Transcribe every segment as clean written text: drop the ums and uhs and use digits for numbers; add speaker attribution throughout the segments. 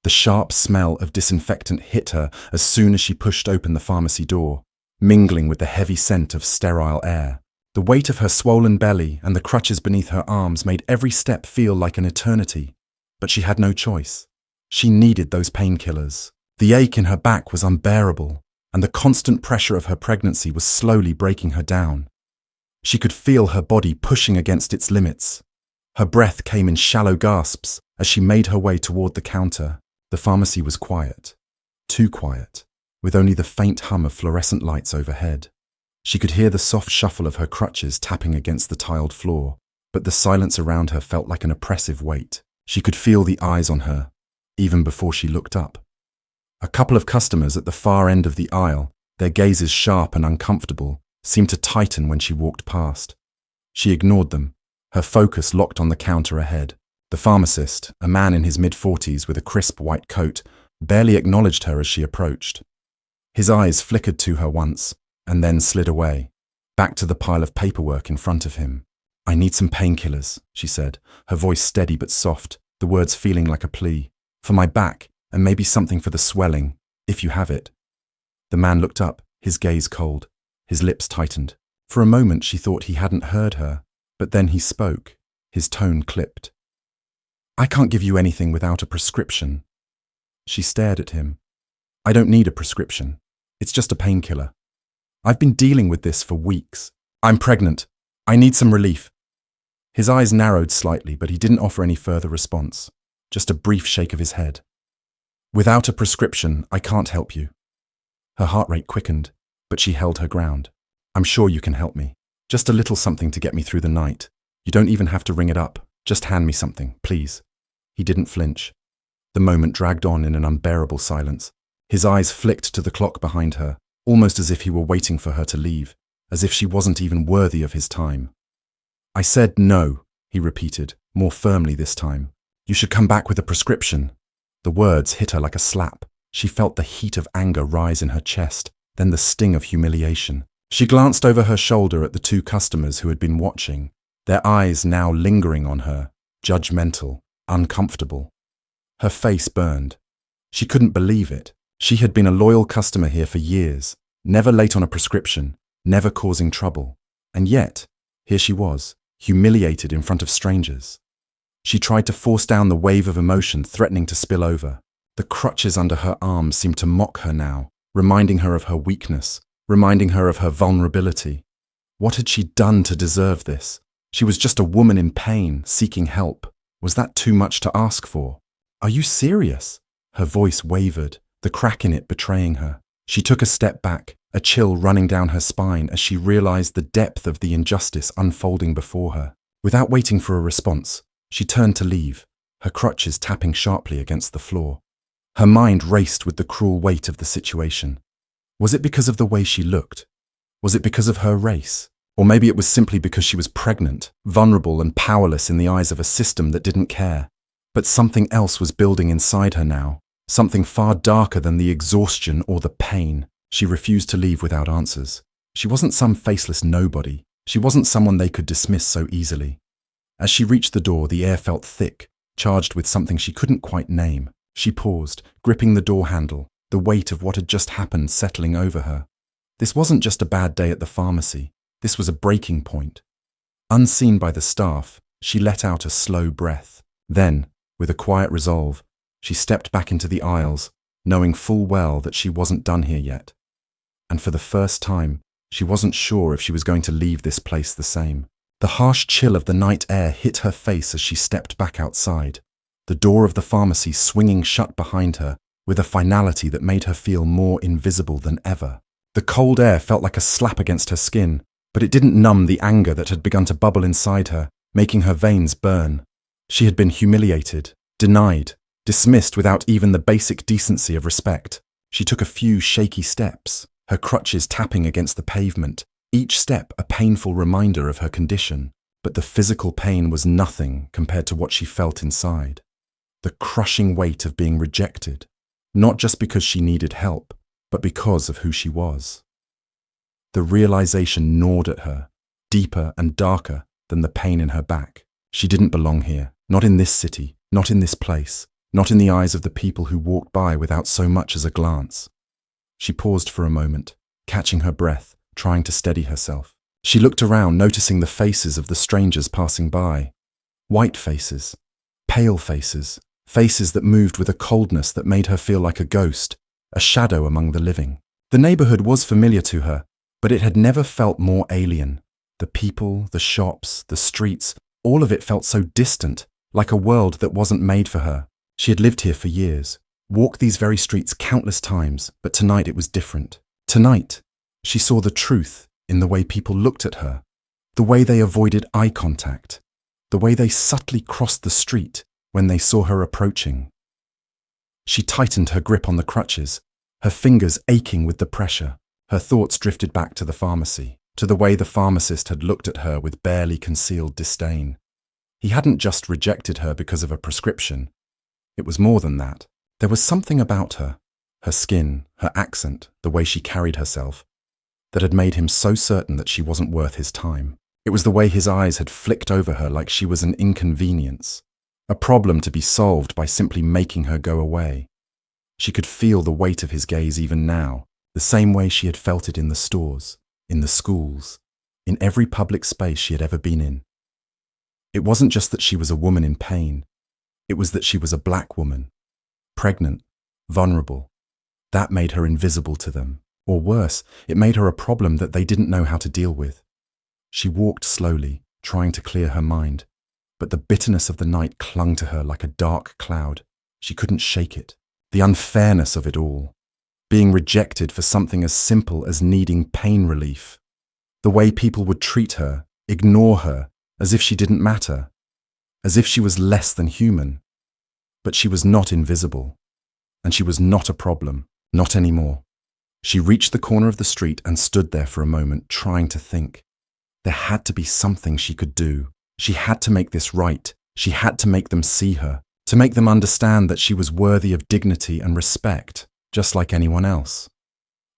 Speaker 1: The sharp smell of disinfectant hit her as soon as she pushed open the pharmacy door, mingling with the heavy scent of sterile air. The weight of her swollen belly and the crutches beneath her arms made every step feel like an eternity. But she had no choice. She needed those painkillers. The ache in her back was unbearable, and the constant pressure of her pregnancy was slowly breaking her down. She could feel her body pushing against its limits. Her breath came in shallow gasps as she made her way toward the counter. The pharmacy was quiet. Too quiet, with only the faint hum of fluorescent lights overhead. She could hear the soft shuffle of her crutches tapping against the tiled floor, but the silence around her felt like an oppressive weight. She could feel the eyes on her, even before she looked up. A couple of customers at the far end of the aisle, their gazes sharp and uncomfortable, seemed to tighten when she walked past. She ignored them, her focus locked on the counter ahead. The pharmacist, a man in his mid-40s with a crisp white coat, barely acknowledged her as she approached. His eyes flickered to her once, and then slid away, back to the pile of paperwork in front of him. "I need some painkillers," she said, her voice steady but soft, the words feeling like a plea. "For my back, and maybe something for the swelling, if you have it." The man looked up, his gaze cold. His lips tightened. For a moment she thought he hadn't heard her, but then he spoke, his tone clipped. "I can't give you anything without a prescription." She stared at him. "I don't need a prescription. It's just a painkiller. I've been dealing with this for weeks. I'm pregnant. I need some relief." His eyes narrowed slightly, but he didn't offer any further response, just a brief shake of his head. "Without a prescription, I can't help you." Her heart rate quickened, but she held her ground. "I'm sure you can help me. Just a little something to get me through the night. You don't even have to ring it up. Just hand me something, please." He didn't flinch. The moment dragged on in an unbearable silence. His eyes flicked to the clock behind her, almost as if he were waiting for her to leave, as if she wasn't even worthy of his time. "I said no," he repeated, more firmly this time. "You should come back with a prescription." The words hit her like a slap. She felt the heat of anger rise in her chest, then the sting of humiliation. She glanced over her shoulder at the two customers who had been watching, their eyes now lingering on her, judgmental, uncomfortable. Her face burned. She couldn't believe it. She had been a loyal customer here for years, never late on a prescription, never causing trouble. And yet, here she was, humiliated in front of strangers. She tried to force down the wave of emotion threatening to spill over. The crutches under her arms seemed to mock her now, reminding her of her weakness, reminding her of her vulnerability. What had she done to deserve this? She was just a woman in pain, seeking help. Was that too much to ask for? "Are you serious?" Her voice wavered, the crack in it betraying her. She took a step back, a chill running down her spine as she realized the depth of the injustice unfolding before her. Without waiting for a response, she turned to leave, her crutches tapping sharply against the floor. Her mind raced with the cruel weight of the situation. Was it because of the way she looked? Was it because of her race? Or maybe it was simply because she was pregnant, vulnerable and powerless in the eyes of a system that didn't care. But something else was building inside her now, something far darker than the exhaustion or the pain. She refused to leave without answers. She wasn't some faceless nobody. She wasn't someone they could dismiss so easily. As she reached the door, the air felt thick, charged with something she couldn't quite name. She paused, gripping the door handle, the weight of what had just happened settling over her. This wasn't just a bad day at the pharmacy. This was a breaking point. Unseen by the staff, she let out a slow breath. Then, with a quiet resolve, she stepped back into the aisles, knowing full well that she wasn't done here yet. And for the first time, she wasn't sure if she was going to leave this place the same. The harsh chill of the night air hit her face as she stepped back outside, the door of the pharmacy swinging shut behind her with a finality that made her feel more invisible than ever. The cold air felt like a slap against her skin, but it didn't numb the anger that had begun to bubble inside her, making her veins burn. She had been humiliated, denied, dismissed without even the basic decency of respect. She took a few shaky steps, her crutches tapping against the pavement, each step a painful reminder of her condition. But the physical pain was nothing compared to what she felt inside. The crushing weight of being rejected, not just because she needed help, but because of who she was. The realization gnawed at her, deeper and darker than the pain in her back. She didn't belong here, not in this city, not in this place. not in the eyes of the people who walked by without so much as a glance. She paused for a moment, catching her breath, trying to steady herself. She looked around, noticing the faces of the strangers passing by. White faces, pale faces, faces that moved with a coldness that made her feel like a ghost, a shadow among the living. The neighborhood was familiar to her, but it had never felt more alien. The people, the shops, the streets, all of it felt so distant, like a world that wasn't made for her. She had lived here for years, walked these very streets countless times, but tonight it was different. Tonight, she saw the truth in the way people looked at her, the way they avoided eye contact, the way they subtly crossed the street when they saw her approaching. She tightened her grip on the crutches, her fingers aching with the pressure. Her thoughts drifted back to the pharmacy, to the way the pharmacist had looked at her with barely concealed disdain. He hadn't just rejected her because of a prescription. It was more than that. There was something about her, her skin, her accent, the way she carried herself, that had made him so certain that she wasn't worth his time. It was the way his eyes had flicked over her like she was an inconvenience, a problem to be solved by simply making her go away. She could feel the weight of his gaze even now, the same way she had felt it in the stores, in the schools, in every public space she had ever been in. It wasn't just that she was a woman in pain. It was that she was a black woman, pregnant, vulnerable. That made her invisible to them. Or worse, it made her a problem that they didn't know how to deal with. She walked slowly, trying to clear her mind, but the bitterness of the night clung to her like a dark cloud. She couldn't shake it. The unfairness of it all. Being rejected for something as simple as needing pain relief. The way people would treat her, ignore her, as if she didn't matter, as if she was less than human. But she was not invisible, and she was not a problem, not anymore. She reached the corner of the street and stood there for a moment, trying to think. There had to be something she could do. She had to make this right. She had to make them see her, to make them understand that she was worthy of dignity and respect, just like anyone else.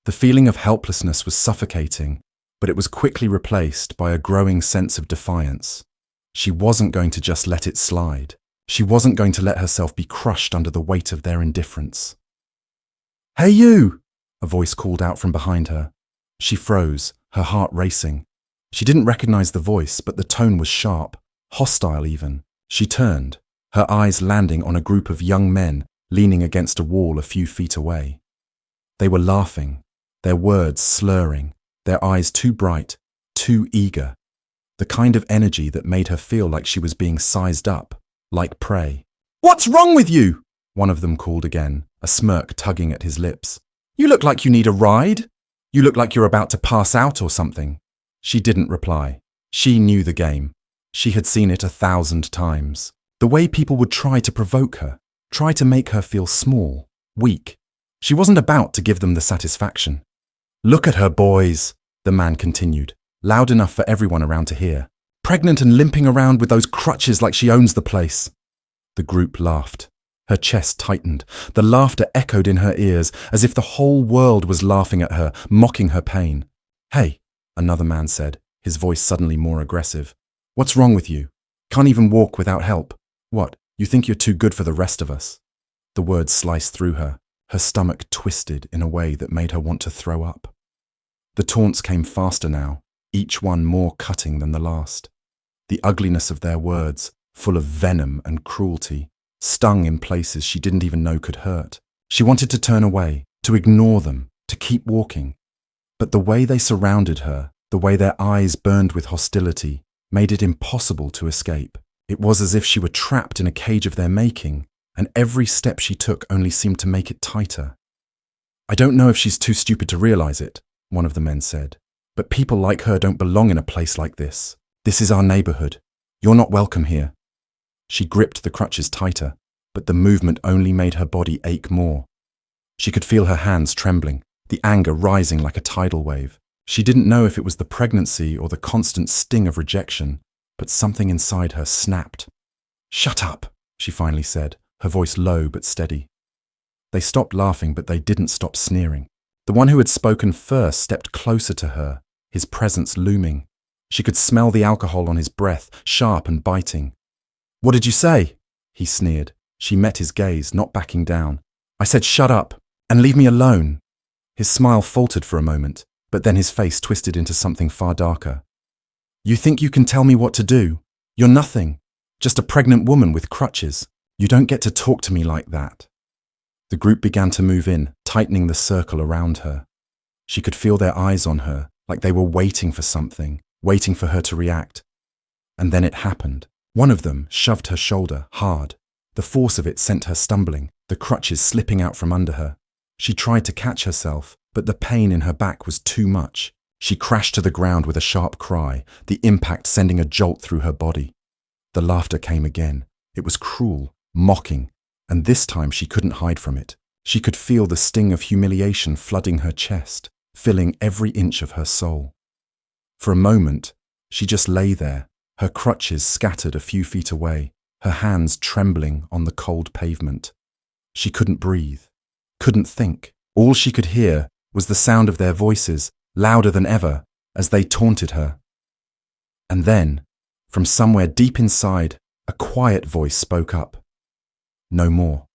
Speaker 1: The feeling of helplessness was suffocating, but it was quickly replaced by a growing sense of defiance. She wasn't going to just let it slide. She wasn't going to let herself be crushed under the weight of their indifference. "Hey you!" a voice called out from behind her. She froze, her heart racing. She didn't recognize the voice, but the tone was sharp, hostile even. She turned, her eyes landing on a group of young men leaning against a wall a few feet away. They were laughing, their words slurring, their eyes too bright, too eager. The kind of energy that made her feel like she was being sized up, like prey. "What's wrong with you?" one of them called again, a smirk tugging at his lips. "You look like you need a ride. You look like you're about to pass out or something." She didn't reply. She knew the game. She had seen it 1,000 times. The way people would try to provoke her, try to make her feel small, weak. She wasn't about to give them the satisfaction. "Look at her, boys," the man continued, loud enough for everyone around to hear. "Pregnant and limping around with those crutches like she owns the place." The group laughed. Her chest tightened. The laughter echoed in her ears as if the whole world was laughing at her, mocking her pain. "Hey," another man said, his voice suddenly more aggressive. "What's wrong with you? Can't even walk without help. What, you think you're too good for the rest of us?" The words sliced through her. Her stomach twisted in a way that made her want to throw up. The taunts came faster now, each one more cutting than the last. The ugliness of their words, full of venom and cruelty, stung in places she didn't even know could hurt. She wanted to turn away, to ignore them, to keep walking. But the way they surrounded her, the way their eyes burned with hostility, made it impossible to escape. It was as if she were trapped in a cage of their making, and every step she took only seemed to make it tighter. "I don't know if she's too stupid to realize it," one of the men said, "but people like her don't belong in a place like this. This is our neighborhood. You're not welcome here." She gripped the crutches tighter, but the movement only made her body ache more. She could feel her hands trembling, the anger rising like a tidal wave. She didn't know if it was the pregnancy or the constant sting of rejection, but something inside her snapped. "Shut up," she finally said, her voice low but steady. They stopped laughing, but they didn't stop sneering. The one who had spoken first stepped closer to her, his presence looming. She could smell the alcohol on his breath, sharp and biting. "What did you say?" he sneered. She met his gaze, not backing down. "I said shut up and leave me alone." His smile faltered for a moment, but then his face twisted into something far darker. "You think you can tell me what to do? You're nothing. Just a pregnant woman with crutches. You don't get to talk to me like that." The group began to move in, tightening the circle around her. She could feel their eyes on her, like they were waiting for something, waiting for her to react. And then it happened. One of them shoved her shoulder hard. The force of it sent her stumbling, the crutches slipping out from under her. She tried to catch herself, but the pain in her back was too much. She crashed to the ground with a sharp cry, the impact sending a jolt through her body. The laughter came again. It was cruel, mocking, and this time she couldn't hide from it. She could feel the sting of humiliation flooding her chest, filling every inch of her soul. For a moment, she just lay there, her crutches scattered a few feet away, her hands trembling on the cold pavement. She couldn't breathe, couldn't think. All she could hear was the sound of their voices, louder than ever, as they taunted her. And then, from somewhere deep inside, a quiet voice spoke up. No more.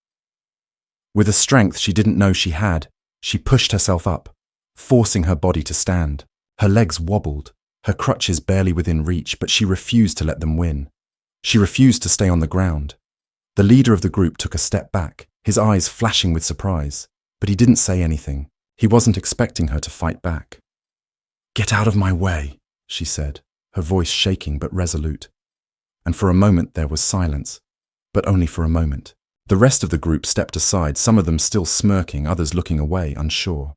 Speaker 1: With a strength she didn't know she had, she pushed herself up, forcing her body to stand. Her legs wobbled, her crutches barely within reach, but she refused to let them win. She refused to stay on the ground. The leader of the group took a step back, his eyes flashing with surprise, but he didn't say anything. He wasn't expecting her to fight back. "Get out of my way," she said, her voice shaking but resolute. And for a moment there was silence, but only for a moment. The rest of the group stepped aside, some of them still smirking, others looking away, unsure.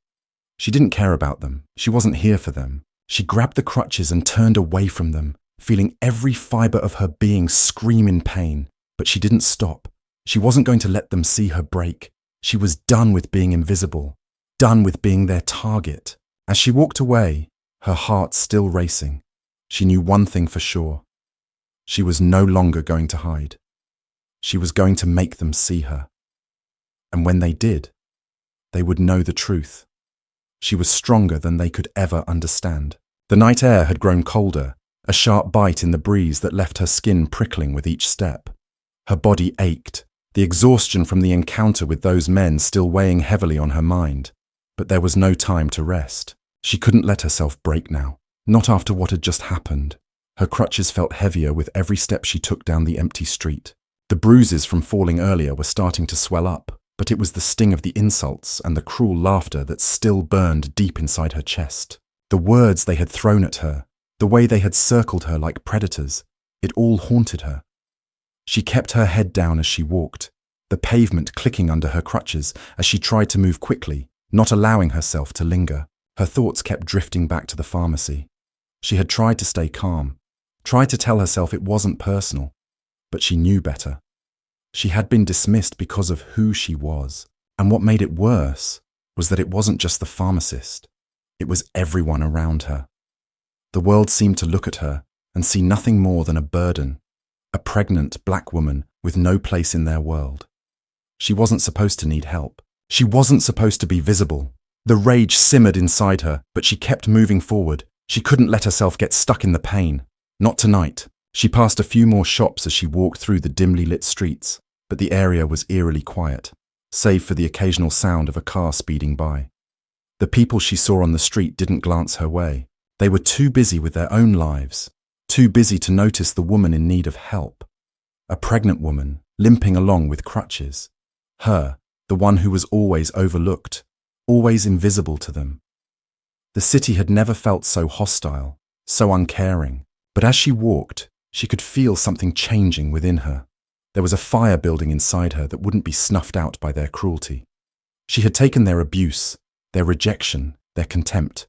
Speaker 1: She didn't care about them. She wasn't here for them. She grabbed the crutches and turned away from them, feeling every fiber of her being scream in pain. But she didn't stop. She wasn't going to let them see her break. She was done with being invisible, done with being their target. As she walked away, her heart still racing, she knew one thing for sure. She was no longer going to hide. She was going to make them see her. And when they did, they would know the truth. She was stronger than they could ever understand. The night air had grown colder, a sharp bite in the breeze that left her skin prickling with each step. Her body ached, the exhaustion from the encounter with those men still weighing heavily on her mind. But there was no time to rest. She couldn't let herself break now, not after what had just happened. Her crutches felt heavier with every step she took down the empty street. The bruises from falling earlier were starting to swell up, but it was the sting of the insults and the cruel laughter that still burned deep inside her chest. The words they had thrown at her, the way they had circled her like predators, it all haunted her. She kept her head down as she walked, the pavement clicking under her crutches as she tried to move quickly, not allowing herself to linger. Her thoughts kept drifting back to the pharmacy. She had tried to stay calm, tried to tell herself it wasn't personal, but she knew better. She had been dismissed because of who she was, and what made it worse was that it wasn't just the pharmacist. It was everyone around her. The world seemed to look at her and see nothing more than a burden, a pregnant black woman with no place in their world. She wasn't supposed to need help. She wasn't supposed to be visible. The rage simmered inside her, but she kept moving forward. She couldn't let herself get stuck in the pain. Not tonight. She passed a few more shops as she walked through the dimly lit streets, but the area was eerily quiet, save for the occasional sound of a car speeding by. The people she saw on the street didn't glance her way. They were too busy with their own lives, too busy to notice the woman in need of help. A pregnant woman, limping along with crutches. Her, the one who was always overlooked, always invisible to them. The city had never felt so hostile, so uncaring, but as she walked, she could feel something changing within her. There was a fire building inside her that wouldn't be snuffed out by their cruelty. She had taken their abuse, their rejection, their contempt.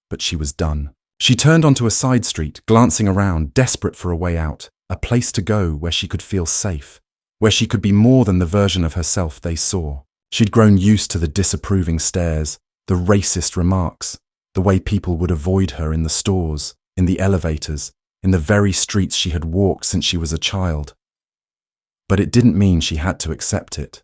Speaker 1: But she was done. She turned onto a side street, glancing around, desperate for a way out, a place to go where she could feel safe, where she could be more than the version of herself they saw. She'd grown used to the disapproving stares, the racist remarks, the way people would avoid her in the stores, in the elevators, in the very streets she had walked since she was a child. But it didn't mean she had to accept it.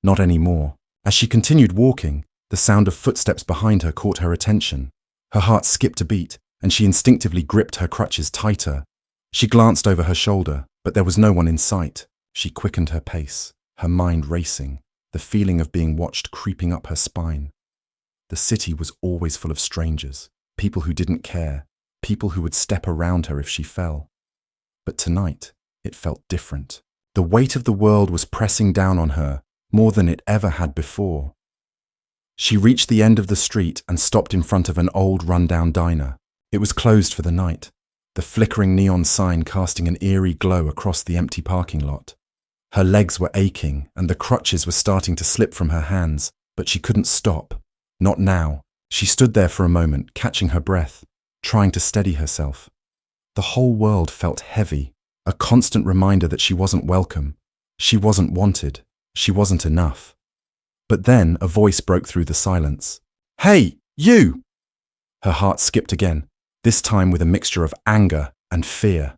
Speaker 1: Not anymore. As she continued walking, the sound of footsteps behind her caught her attention. Her heart skipped a beat, and she instinctively gripped her crutches tighter. She glanced over her shoulder, but there was no one in sight. She quickened her pace. her mind racing, the feeling of being watched creeping up her spine. The city was always full of strangers, people who didn't care, people who would step around her if she fell. But tonight, it felt different. The weight of the world was pressing down on her more than it ever had before. She reached the end of the street and stopped in front of an old rundown diner. It was closed for the night, the flickering neon sign casting an eerie glow across the empty parking lot. Her legs were aching and the crutches were starting to slip from her hands, but she couldn't stop. Not now. She stood there for a moment, catching her breath, trying to steady herself. The whole world felt heavy, a constant reminder that she wasn't welcome, she wasn't wanted, she wasn't enough. But then a voice broke through the silence. "Hey, you!" Her heart skipped again, this time with a mixture of anger and fear.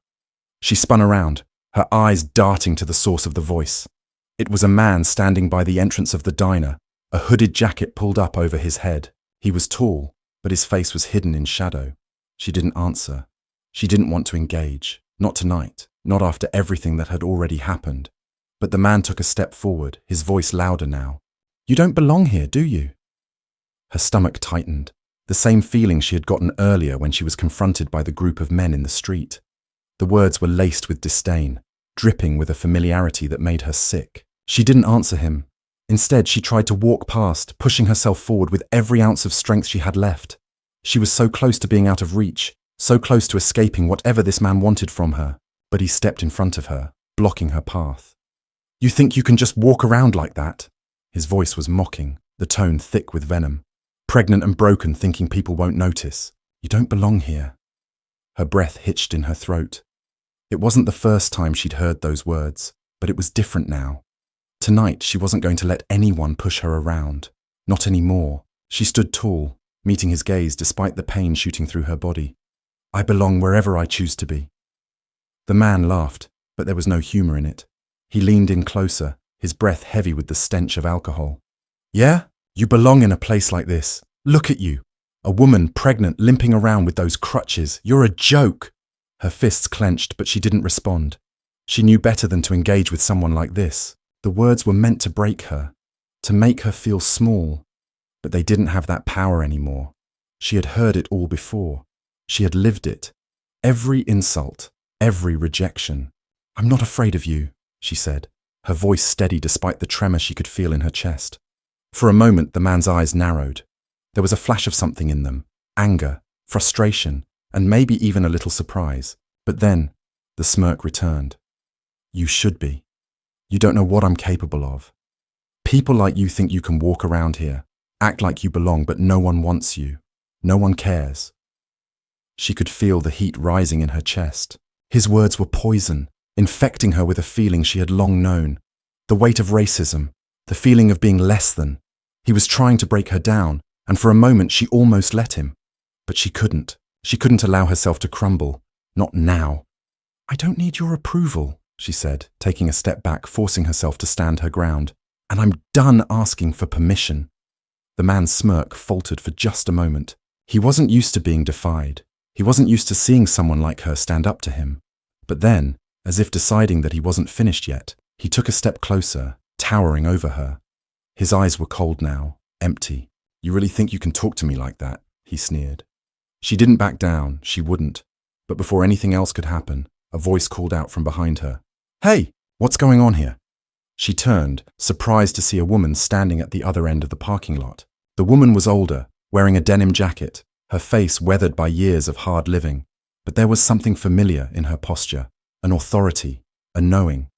Speaker 1: She spun around, her eyes darting to the source of the voice. It was a man standing by the entrance of the diner, a hooded jacket pulled up over his head. He was tall, but his face was hidden in shadow. She didn't answer. She didn't want to engage. Not tonight, not after everything that had already happened. But the man took a step forward, his voice louder now. "You don't belong here, do you?" Her stomach tightened, the same feeling she had gotten earlier when she was confronted by the group of men in the street. The words were laced with disdain, dripping with a familiarity that made her sick. She didn't answer him. Instead, she tried to walk past, pushing herself forward with every ounce of strength she had left. She was so close to being out of reach, so close to escaping whatever this man wanted from her, but he stepped in front of her, blocking her path. "You think you can just walk around like that?" His voice was mocking, the tone thick with venom. "Pregnant and broken, thinking people won't notice. You don't belong here." Her breath hitched in her throat. It wasn't the first time she'd heard those words, but it was different now. Tonight, she wasn't going to let anyone push her around. Not anymore. She stood tall, meeting his gaze despite the pain shooting through her body. "I belong wherever I choose to be." The man laughed, but there was no humor in it. He leaned in closer, his breath heavy with the stench of alcohol. "Yeah? You belong in a place like this. Look at you. A woman pregnant, limping around with those crutches. You're a joke." Her fists clenched, but she didn't respond. She knew better than to engage with someone like this. The words were meant to break her, to make her feel small, but they didn't have that power anymore. She had heard it all before. She had lived it. Every insult, every rejection. "I'm not afraid of you," she said, her voice steady despite the tremor she could feel in her chest. For a moment, the man's eyes narrowed. There was a flash of something in them, anger, frustration, and maybe even a little surprise. But then, the smirk returned. "You should be. You don't know what I'm capable of. People like you think you can walk around here, act like you belong, but no one wants you. No one cares." She could feel the heat rising in her chest. His words were poison, infecting her with a feeling she had long known. The weight of racism, the feeling of being less than. He was trying to break her down, and for a moment she almost let him. But she couldn't. She couldn't allow herself to crumble. Not now. "I don't need your approval," she said, taking a step back, forcing herself to stand her ground. "And I'm done asking for permission." The man's smirk faltered for just a moment. He wasn't used to being defied. He wasn't used to seeing someone like her stand up to him. But then, as if deciding that he wasn't finished yet, he took a step closer, towering over her. His eyes were cold now, empty. "You really think you can talk to me like that?" he sneered. She didn't back down, she wouldn't. But before anything else could happen, a voice called out from behind her. "Hey, what's going on here?" She turned, surprised to see a woman standing at the other end of the parking lot. The woman was older, wearing a denim jacket, her face weathered by years of hard living. But there was something familiar in her posture, an authority, a knowing.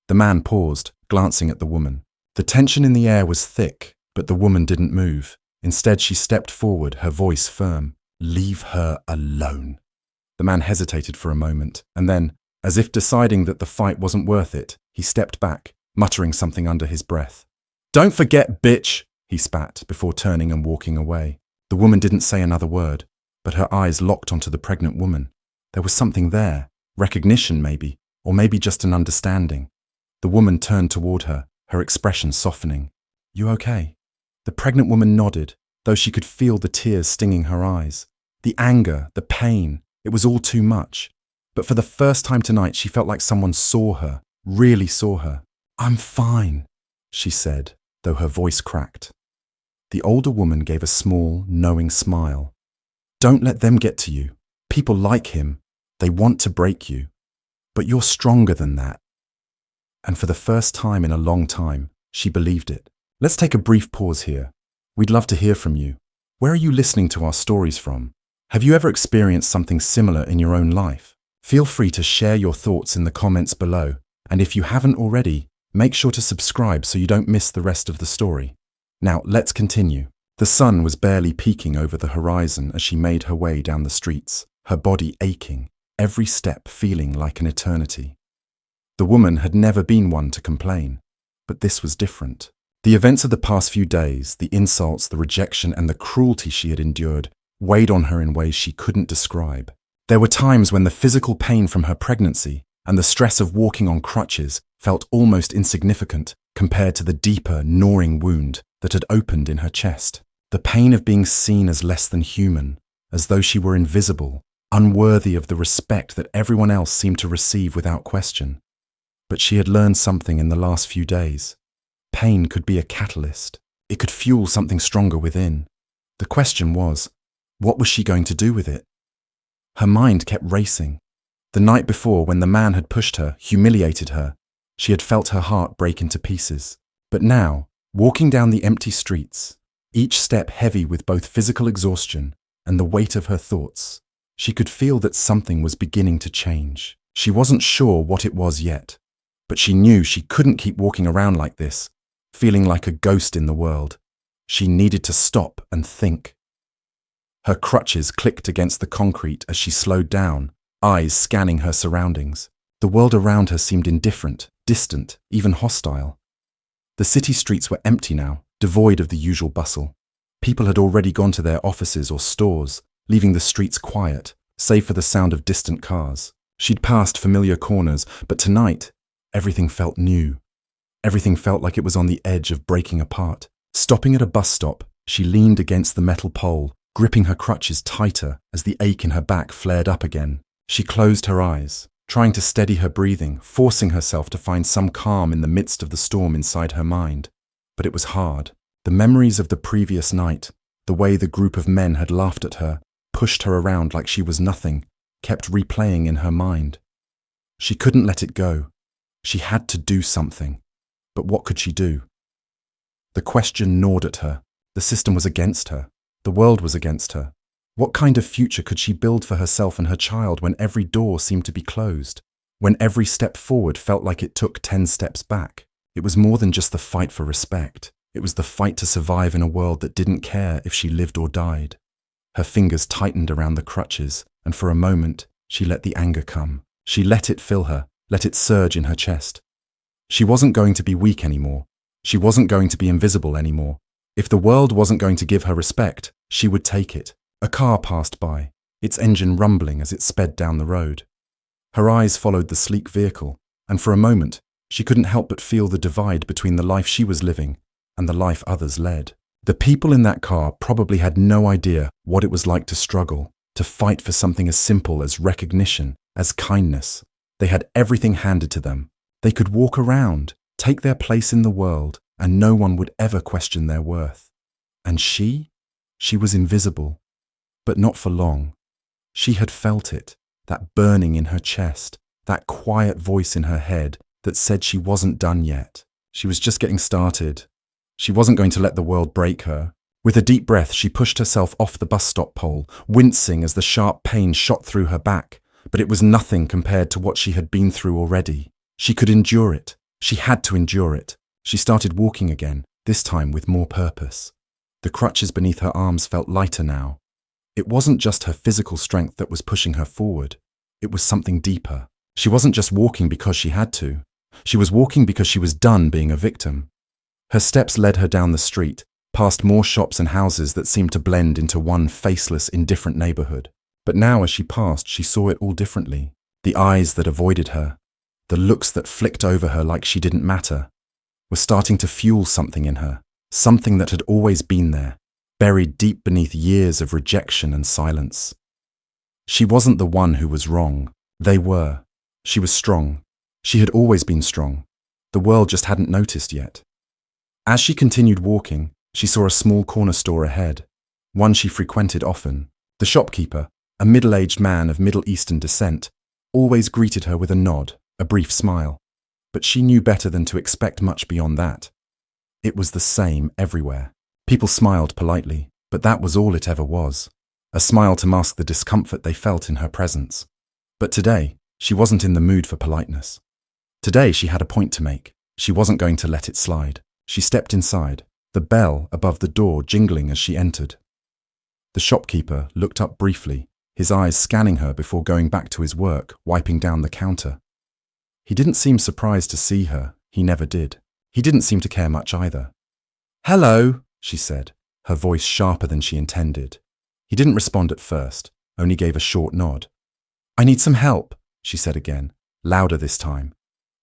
Speaker 1: The man paused, glancing at the woman. The tension in the air was thick, but the woman didn't move. Instead, she stepped forward, her voice firm. "Leave her alone." The man hesitated for a moment, and then, as if deciding that the fight wasn't worth it, he stepped back, muttering something under his breath. "Don't forget, bitch," he spat, before turning and walking away. The woman didn't say another word, but her eyes locked onto the pregnant woman. There was something there, recognition maybe, or maybe just an understanding. The woman turned toward her, her expression softening. "You okay?" The pregnant woman nodded, though she could feel the tears stinging her eyes. The anger, the pain, it was all too much. But for the first time tonight, she felt like someone saw her, really saw her. "I'm fine," she said, though her voice cracked. The older woman gave a small, knowing smile. Don't let them get to you. People like him. They want to break you. But you're stronger than that. And for the first time in a long time, she believed it. Let's take a brief pause here. We'd love to hear from you. Where are you listening to our stories from? Have you ever experienced something similar in your own life? Feel free to share your thoughts in the comments below. And if you haven't already, make sure to subscribe so you don't miss the rest of the story. Now, let's continue. The sun was barely peeking over the horizon as she made her way down the streets, her body aching, every step feeling like an eternity. The woman had never been one to complain, but this was different. The events of the past few days, the insults, the rejection, and the cruelty she had endured weighed on her in ways she couldn't describe. There were times when the physical pain from her pregnancy and the stress of walking on crutches felt almost insignificant compared to the deeper, gnawing wound that had opened in her chest. The pain of being seen as less than human, as though she were invisible, unworthy of the respect that everyone else seemed to receive without question. But she had learned something in the last few days. Pain could be a catalyst. It could fuel something stronger within. The question was, what was she going to do with it? Her mind kept racing. The night before, when the man had pushed her, humiliated her, she had felt her heart break into pieces. But now, walking down the empty streets, each step heavy with both physical exhaustion and the weight of her thoughts, she could feel that something was beginning to change. She wasn't sure what it was yet, but she knew she couldn't keep walking around like this, feeling like a ghost in the world. She needed to stop and think. Her crutches clicked against the concrete as she slowed down, eyes scanning her surroundings. The world around her seemed indifferent, distant, even hostile. The city streets were empty now, devoid of the usual bustle. People had already gone to their offices or stores, leaving the streets quiet, save for the sound of distant cars. She'd passed familiar corners, but tonight, everything felt new. Everything felt like it was on the edge of breaking apart. Stopping at a bus stop, she leaned against the metal pole, gripping her crutches tighter as the ache in her back flared up again. She closed her eyes, trying to steady her breathing, forcing herself to find some calm in the midst of the storm inside her mind. But it was hard. The memories of the previous night, the way the group of men had laughed at her, pushed her around like she was nothing, kept replaying in her mind. She couldn't let it go. She had to do something. But what could she do? The question gnawed at her. The system was against her. The world was against her. What kind of future could she build for herself and her child when every door seemed to be closed? When every step forward felt like it took 10 steps back? It was more than just the fight for respect. It was the fight to survive in a world that didn't care if she lived or died. Her fingers tightened around the crutches, and for a moment, she let the anger come. She let it fill her, let it surge in her chest. She wasn't going to be weak anymore. She wasn't going to be invisible anymore. If the world wasn't going to give her respect, she would take it. A car passed by, its engine rumbling as it sped down the road. Her eyes followed the sleek vehicle, and for a moment, she couldn't help but feel the divide between the life she was living and the life others led. The people in that car probably had no idea what it was like to struggle, to fight for something as simple as recognition, as kindness. They had everything handed to them. They could walk around, take their place in the world, and no one would ever question their worth. And she was invisible. But not for long. She had felt it, that burning in her chest, that quiet voice in her head that said she wasn't done yet. She was just getting started. She wasn't going to let the world break her. With a deep breath, she pushed herself off the bus stop pole, wincing as the sharp pain shot through her back. But it was nothing compared to what she had been through already. She could endure it. She had to endure it. She started walking again, this time with more purpose. The crutches beneath her arms felt lighter now. It wasn't just her physical strength that was pushing her forward. It was something deeper. She wasn't just walking because she had to. She was walking because she was done being a victim. Her steps led her down the street, past more shops and houses that seemed to blend into one faceless, indifferent neighborhood. But now as she passed, she saw it all differently. The eyes that avoided her, the looks that flicked over her like she didn't matter, were starting to fuel something in her, something that had always been there, buried deep beneath years of rejection and silence. She wasn't the one who was wrong. They were. She was strong. She had always been strong. The world just hadn't noticed yet. As she continued walking, she saw a small corner store ahead, one she frequented often. The shopkeeper, a middle-aged man of Middle Eastern descent, always greeted her with a nod, a brief smile. But she knew better than to expect much beyond that. It was the same everywhere. People smiled politely, but that was all it ever was. A smile to mask the discomfort they felt in her presence. But today, she wasn't in the mood for politeness. Today she had a point to make. She wasn't going to let it slide. She stepped inside, the bell above the door jingling as she entered. The shopkeeper looked up briefly, his eyes scanning her before going back to his work, wiping down the counter. He didn't seem surprised to see her. He never did. He didn't seem to care much either. "Hello," she said, her voice sharper than she intended. He didn't respond at first, only gave a short nod. "I need some help," she said again, louder this time.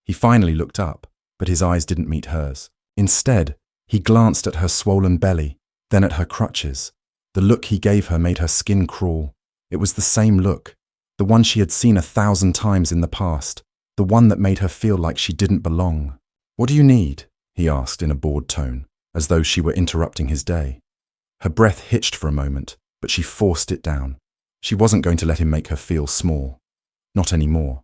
Speaker 1: He finally looked up, but his eyes didn't meet hers. Instead, he glanced at her swollen belly, then at her crutches. The look he gave her made her skin crawl. It was the same look, the one she had seen 1,000 times in the past, the one that made her feel like she didn't belong. "What do you need?" he asked in a bored tone, as though she were interrupting his day. Her breath hitched for a moment, but she forced it down. She wasn't going to let him make her feel small. Not anymore.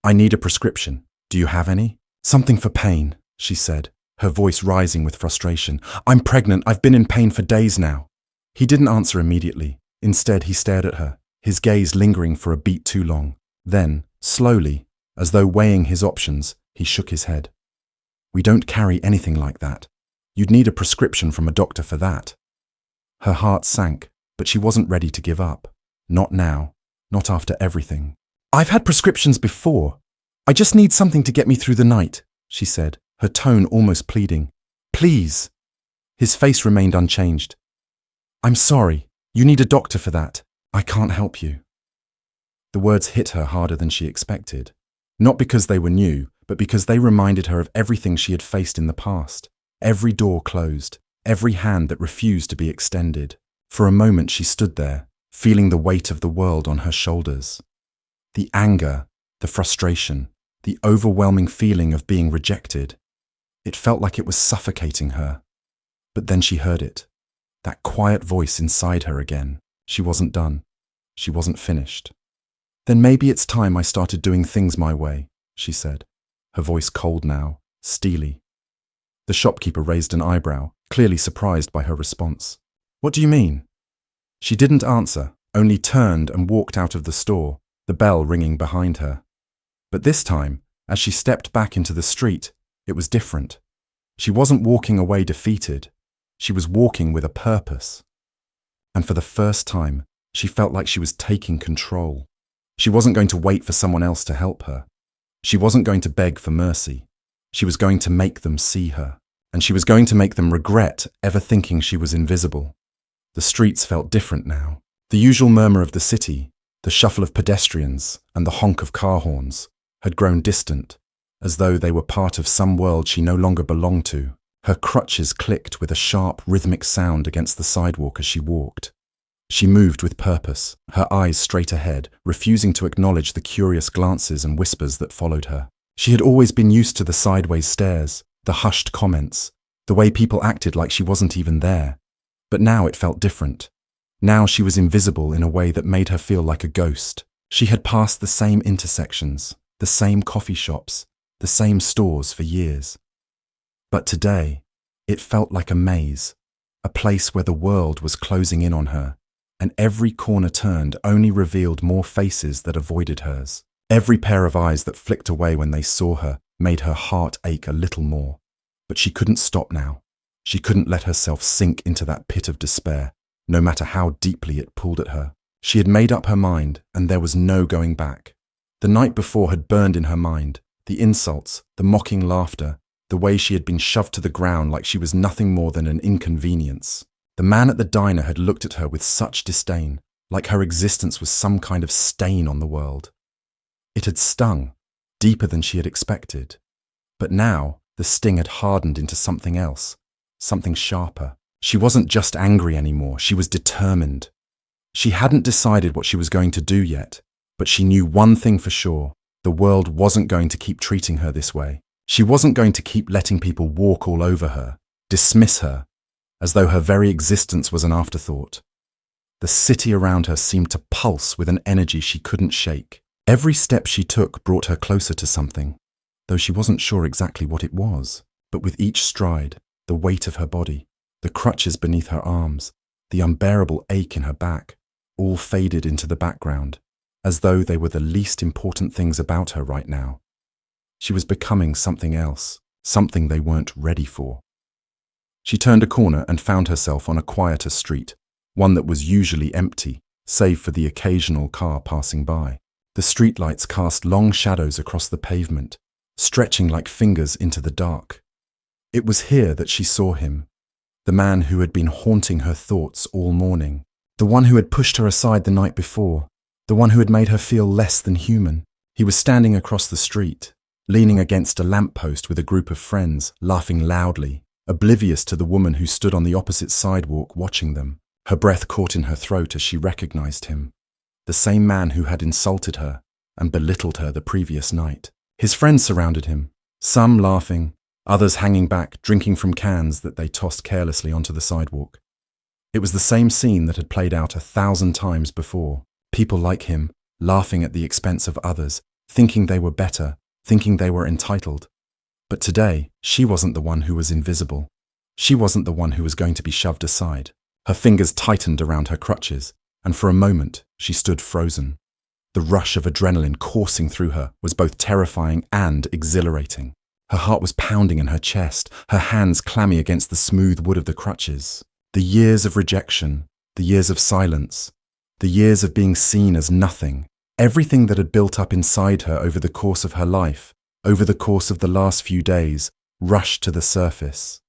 Speaker 1: "I need a prescription. Do you have any?" "Something for pain," she said, her voice rising with frustration. "I'm pregnant. I've been in pain for days now." He didn't answer immediately. Instead, he stared at her, his gaze lingering for a beat too long. Then, slowly, as though weighing his options, he shook his head. "We don't carry anything like that. You'd need a prescription from a doctor for that." Her heart sank, but she wasn't ready to give up. Not now. Not after everything. "I've had prescriptions before. I just need something to get me through the night," she said, her tone almost pleading. "Please." His face remained unchanged. "I'm sorry. You need a doctor for that. I can't help you." The words hit her harder than she expected. Not because they were new, but because they reminded her of everything she had faced in the past. Every door closed, every hand that refused to be extended. For a moment she stood there, feeling the weight of the world on her shoulders. The anger, the frustration, the overwhelming feeling of being rejected. It felt like it was suffocating her. But then she heard it. That quiet voice inside her again. She wasn't done. She wasn't finished. "Then maybe it's time I started doing things my way," she said, her voice cold now, steely. The shopkeeper raised an eyebrow, clearly surprised by her response. "What do you mean?" She didn't answer, only turned and walked out of the store, the bell ringing behind her. But this time, as she stepped back into the street, it was different. She wasn't walking away defeated. She was walking with a purpose. And for the first time, she felt like she was taking control. She wasn't going to wait for someone else to help her. She wasn't going to beg for mercy. She was going to make them see her. And she was going to make them regret ever thinking she was invisible. The streets felt different now. The usual murmur of the city, the shuffle of pedestrians, and the honk of car horns had grown distant, as though they were part of some world she no longer belonged to. Her crutches clicked with a sharp, rhythmic sound against the sidewalk as she walked. She moved with purpose, her eyes straight ahead, refusing to acknowledge the curious glances and whispers that followed her. She had always been used to the sideways stares, the hushed comments, the way people acted like she wasn't even there. But now it felt different. Now she was invisible in a way that made her feel like a ghost. She had passed the same intersections, the same coffee shops, the same stores for years. But today, it felt like a maze, a place where the world was closing in on her, and every corner turned only revealed more faces that avoided hers. Every pair of eyes that flicked away when they saw her made her heart ache a little more. But she couldn't stop now. She couldn't let herself sink into that pit of despair, no matter how deeply it pulled at her. She had made up her mind, and there was no going back. The night before had burned in her mind, the insults, the mocking laughter, the way she had been shoved to the ground like she was nothing more than an inconvenience. The man at the diner had looked at her with such disdain, like her existence was some kind of stain on the world. It had stung, deeper than she had expected. But now, the sting had hardened into something else, something sharper. She wasn't just angry anymore, she was determined. She hadn't decided what she was going to do yet, but she knew one thing for sure: the world wasn't going to keep treating her this way. She wasn't going to keep letting people walk all over her. dismiss her, as though her very existence was an afterthought. The city around her seemed to pulse with an energy she couldn't shake. Every step she took brought her closer to something, though she wasn't sure exactly what it was. But with each stride, the weight of her body, the crutches beneath her arms, the unbearable ache in her back, all faded into the background, as though they were the least important things about her right now. She was becoming something else, something they weren't ready for. She turned a corner and found herself on a quieter street, one that was usually empty, save for the occasional car passing by. The streetlights cast long shadows across the pavement, stretching like fingers into the dark. It was here that she saw him, the man who had been haunting her thoughts all morning, the one who had pushed her aside the night before, the one who had made her feel less than human. He was standing across the street, leaning against a lamppost with a group of friends, laughing loudly, oblivious to the woman who stood on the opposite sidewalk watching them. Her breath caught in her throat as she recognized him, the same man who had insulted her and belittled her the previous night. His friends surrounded him, some laughing, others hanging back, drinking from cans that they tossed carelessly onto the sidewalk. It was the same scene that had played out 1,000 times before. People like him, laughing at the expense of others, thinking they were better, thinking they were entitled. But today, she wasn't the one who was invisible. She wasn't the one who was going to be shoved aside. Her fingers tightened around her crutches, and for a moment, she stood frozen. The rush of adrenaline coursing through her was both terrifying and exhilarating. Her heart was pounding in her chest, her hands clammy against the smooth wood of the crutches. The years of rejection, the years of silence, the years of being seen as nothing, everything that had built up inside her over the course of her life, over the course of the last few days, rushed to the surface.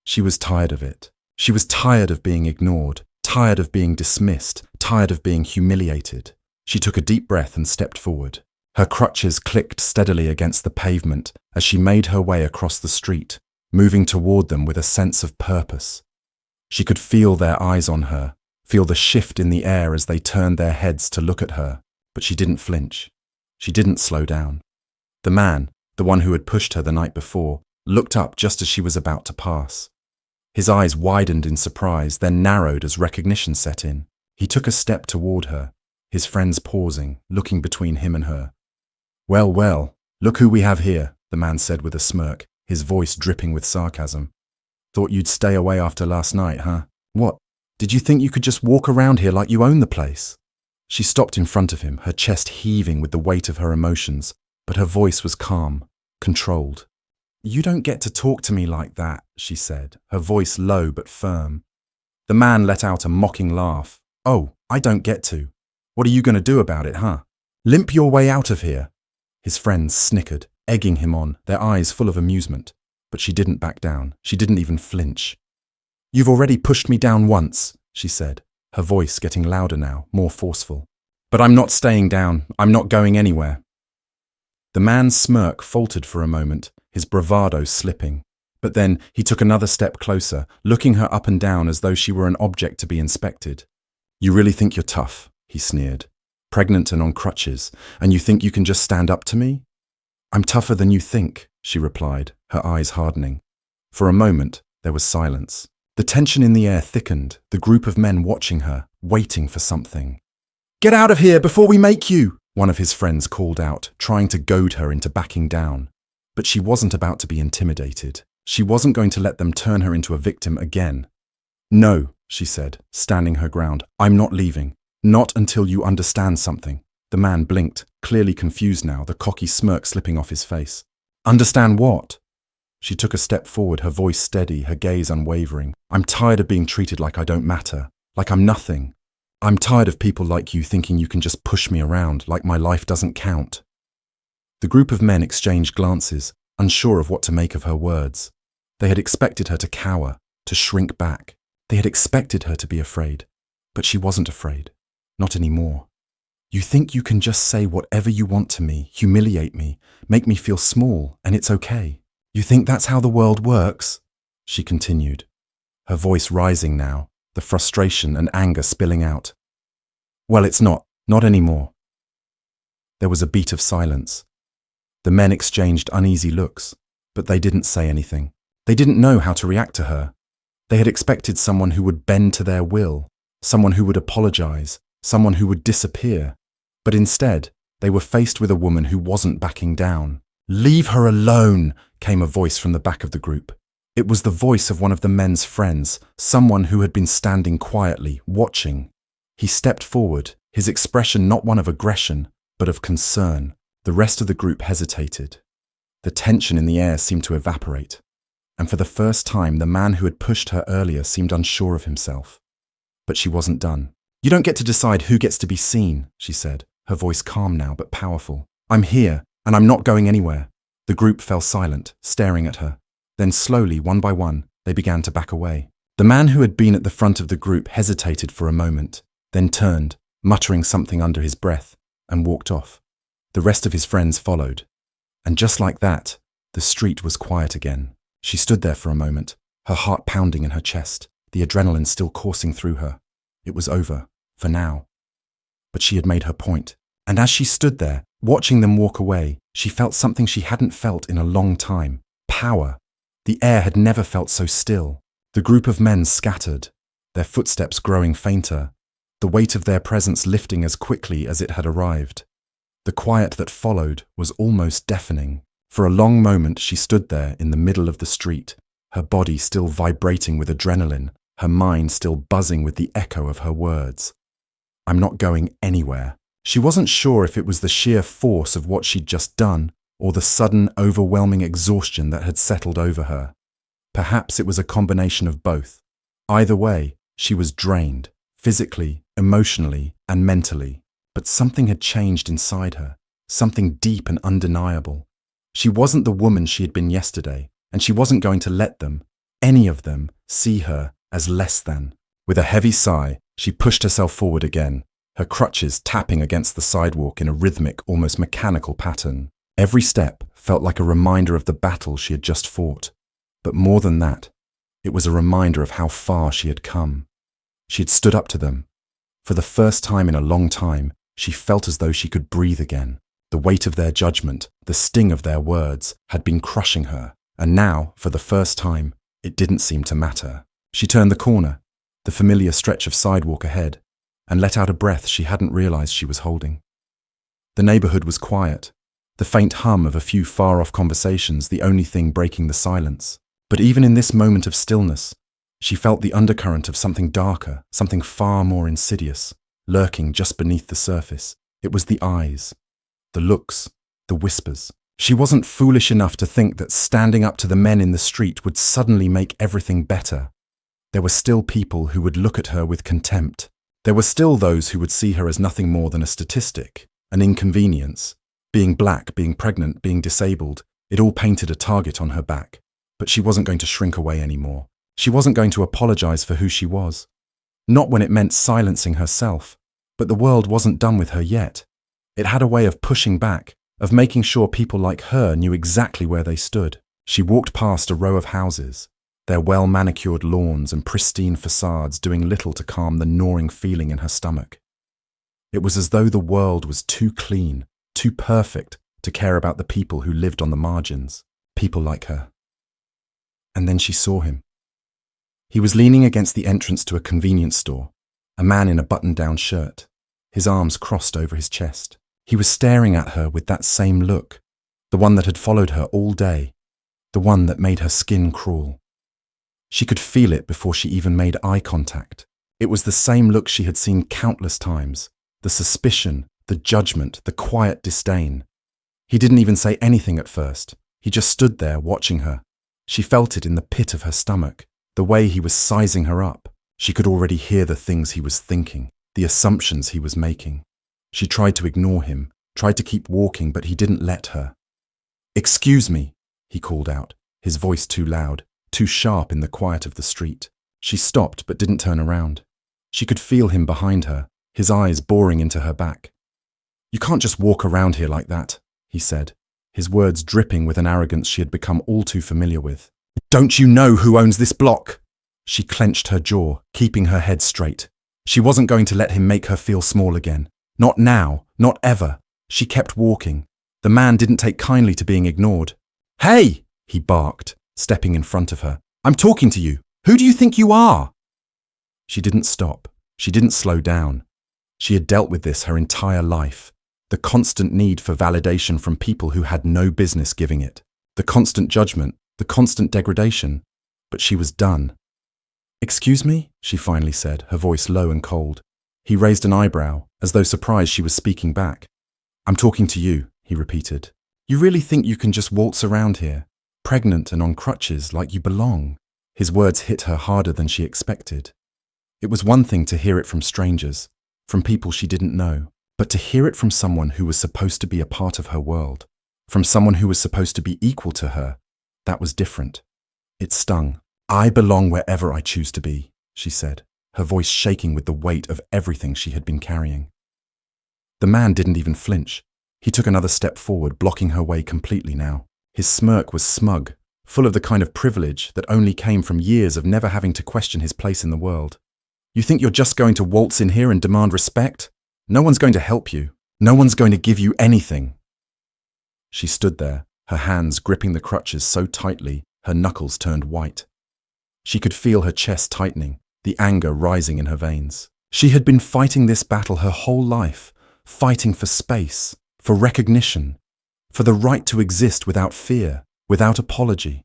Speaker 1: She was tired of it. She was tired of being ignored, tired of being dismissed, tired of being humiliated. She took a deep breath and stepped forward. Her crutches clicked steadily against the pavement as she made her way across the street, moving toward them with a sense of purpose. She could feel their eyes on her, feel the shift in the air as they turned their heads to look at her, but she didn't flinch. She didn't slow down. The man, the one who had pushed her the night before, looked up just as she was about to pass. His eyes widened in surprise, then narrowed as recognition set in. He took a step toward her, his friends pausing, looking between him and her. "Well, well, look who we have here," the man said with a smirk, his voice dripping with sarcasm. "Thought you'd stay away after last night, huh? What? Did you think you could just walk around here like you own the place?" She stopped in front of him, her chest heaving with the weight of her emotions, but her voice was calm, controlled. "You don't get to talk to me like that," she said, her voice low but firm. The man let out a mocking laugh. "Oh, I don't get to. What are you going to do about it, huh? Limp your way out of here." His friends snickered, egging him on, their eyes full of amusement. But she didn't back down. She didn't even flinch. "You've already pushed me down once," she said, her voice getting louder now, more forceful. "But I'm not staying down. I'm not going anywhere." The man's smirk faltered for a moment, his bravado slipping. But then he took another step closer, looking her up and down as though she were an object to be inspected. "You really think you're tough?" he sneered. "Pregnant and on crutches, and you think you can just stand up to me?" "I'm tougher than you think," she replied, her eyes hardening. For a moment, there was silence. The tension in the air thickened, the group of men watching her, waiting for something. "Get out of here before we make you!" one of his friends called out, trying to goad her into backing down. But she wasn't about to be intimidated. She wasn't going to let them turn her into a victim again. "No," she said, standing her ground. "I'm not leaving. Not until you understand something." The man blinked, clearly confused now, the cocky smirk slipping off his face. "Understand what?" She took a step forward, her voice steady, her gaze unwavering. "I'm tired of being treated like I don't matter, like I'm nothing. I'm tired of people like you thinking you can just push me around, like my life doesn't count." The group of men exchanged glances, unsure of what to make of her words. They had expected her to cower, to shrink back. They had expected her to be afraid. But she wasn't afraid. Not anymore. "You think you can just say whatever you want to me, humiliate me, make me feel small, and it's okay? You think that's how the world works?" she continued, her voice rising now, the frustration and anger spilling out. "Well, it's not anymore." There was a beat of silence. The men exchanged uneasy looks, but they didn't say anything. They didn't know how to react to her. They had expected someone who would bend to their will, someone who would apologize, someone who would disappear. But instead, they were faced with a woman who wasn't backing down. "Leave her alone," came a voice from the back of the group. It was the voice of one of the men's friends, someone who had been standing quietly, watching. He stepped forward, his expression not one of aggression, but of concern. The rest of the group hesitated. The tension in the air seemed to evaporate. And for the first time, the man who had pushed her earlier seemed unsure of himself. But she wasn't done. "You don't get to decide who gets to be seen," she said, her voice calm now but powerful. "I'm here, and I'm not going anywhere." The group fell silent, staring at her. Then slowly, one by one, they began to back away. The man who had been at the front of the group hesitated for a moment, then turned, muttering something under his breath, and walked off. The rest of his friends followed. And just like that, the street was quiet again. She stood there for a moment, her heart pounding in her chest, the adrenaline still coursing through her. It was over, for now. But she had made her point. And as she stood there, watching them walk away, she felt something she hadn't felt in a long time. Power. The air had never felt so still. The group of men scattered, their footsteps growing fainter, the weight of their presence lifting as quickly as it had arrived. The quiet that followed was almost deafening. For a long moment she stood there in the middle of the street, her body still vibrating with adrenaline, her mind still buzzing with the echo of her words. "I'm not going anywhere." She wasn't sure if it was the sheer force of what she'd just done, or the sudden, overwhelming exhaustion that had settled over her. Perhaps it was a combination of both. Either way, she was drained, physically, emotionally, and mentally. But something had changed inside her, something deep and undeniable. She wasn't the woman she had been yesterday, and she wasn't going to let them, any of them, see her as less than. With a heavy sigh, she pushed herself forward again, her crutches tapping against the sidewalk in a rhythmic, almost mechanical pattern. Every step felt like a reminder of the battle she had just fought. But more than that, it was a reminder of how far she had come. She had stood up to them. For the first time in a long time, she felt as though she could breathe again. The weight of their judgment, the sting of their words, had been crushing her, and now, for the first time, it didn't seem to matter. She turned the corner, the familiar stretch of sidewalk ahead, and let out a breath she hadn't realized she was holding. The neighborhood was quiet, the faint hum of a few far-off conversations the only thing breaking the silence. But even in this moment of stillness, she felt the undercurrent of something darker, something far more insidious, lurking just beneath the surface. It was the eyes, the looks, the whispers. She wasn't foolish enough to think that standing up to the men in the street would suddenly make everything better. There were still people who would look at her with contempt. There were still those who would see her as nothing more than a statistic, an inconvenience. Being black, being pregnant, being disabled, it all painted a target on her back. But she wasn't going to shrink away anymore. She wasn't going to apologize for who she was. Not when it meant silencing herself. But the world wasn't done with her yet. It had a way of pushing back, of making sure people like her knew exactly where they stood. She walked past a row of houses, their well-manicured lawns and pristine facades doing little to calm the gnawing feeling in her stomach. It was as though the world was too clean, too perfect to care about the people who lived on the margins, people like her. And then she saw him. He was leaning against the entrance to a convenience store, a man in a button-down shirt, his arms crossed over his chest. He was staring at her with that same look, the one that had followed her all day, the one that made her skin crawl. She could feel it before she even made eye contact. It was the same look she had seen countless times, the suspicion, the judgment, the quiet disdain. He didn't even say anything at first. He just stood there watching her. She felt it in the pit of her stomach, the way he was sizing her up. She could already hear the things he was thinking, the assumptions he was making. She tried to ignore him, tried to keep walking, but he didn't let her. "Excuse me," he called out, his voice too loud, too sharp in the quiet of the street. She stopped but didn't turn around. She could feel him behind her, his eyes boring into her back. "You can't just walk around here like that," he said, his words dripping with an arrogance she had become all too familiar with. "Don't you know who owns this block?" She clenched her jaw, keeping her head straight. She wasn't going to let him make her feel small again. Not now, not ever. She kept walking. The man didn't take kindly to being ignored. "Hey!" he barked, stepping in front of her. "I'm talking to you. Who do you think you are?" She didn't stop. She didn't slow down. She had dealt with this her entire life. The constant need for validation from people who had no business giving it. The constant judgment, the constant degradation. But she was done. "Excuse me?" she finally said, her voice low and cold. He raised an eyebrow, as though surprised she was speaking back. "I'm talking to you," he repeated. "You really think you can just waltz around here, pregnant and on crutches, like you belong?" His words hit her harder than she expected. It was one thing to hear it from strangers, from people she didn't know, but to hear it from someone who was supposed to be a part of her world, from someone who was supposed to be equal to her, that was different. It stung. "I belong wherever I choose to be," she said, her voice shaking with the weight of everything she had been carrying. The man didn't even flinch. He took another step forward, blocking her way completely now. His smirk was smug, full of the kind of privilege that only came from years of never having to question his place in the world. "You think you're just going to waltz in here and demand respect? No one's going to help you. No one's going to give you anything." She stood there, her hands gripping the crutches so tightly, her knuckles turned white. She could feel her chest tightening, the anger rising in her veins. She had been fighting this battle her whole life, fighting for space, for recognition, for the right to exist without fear, without apology.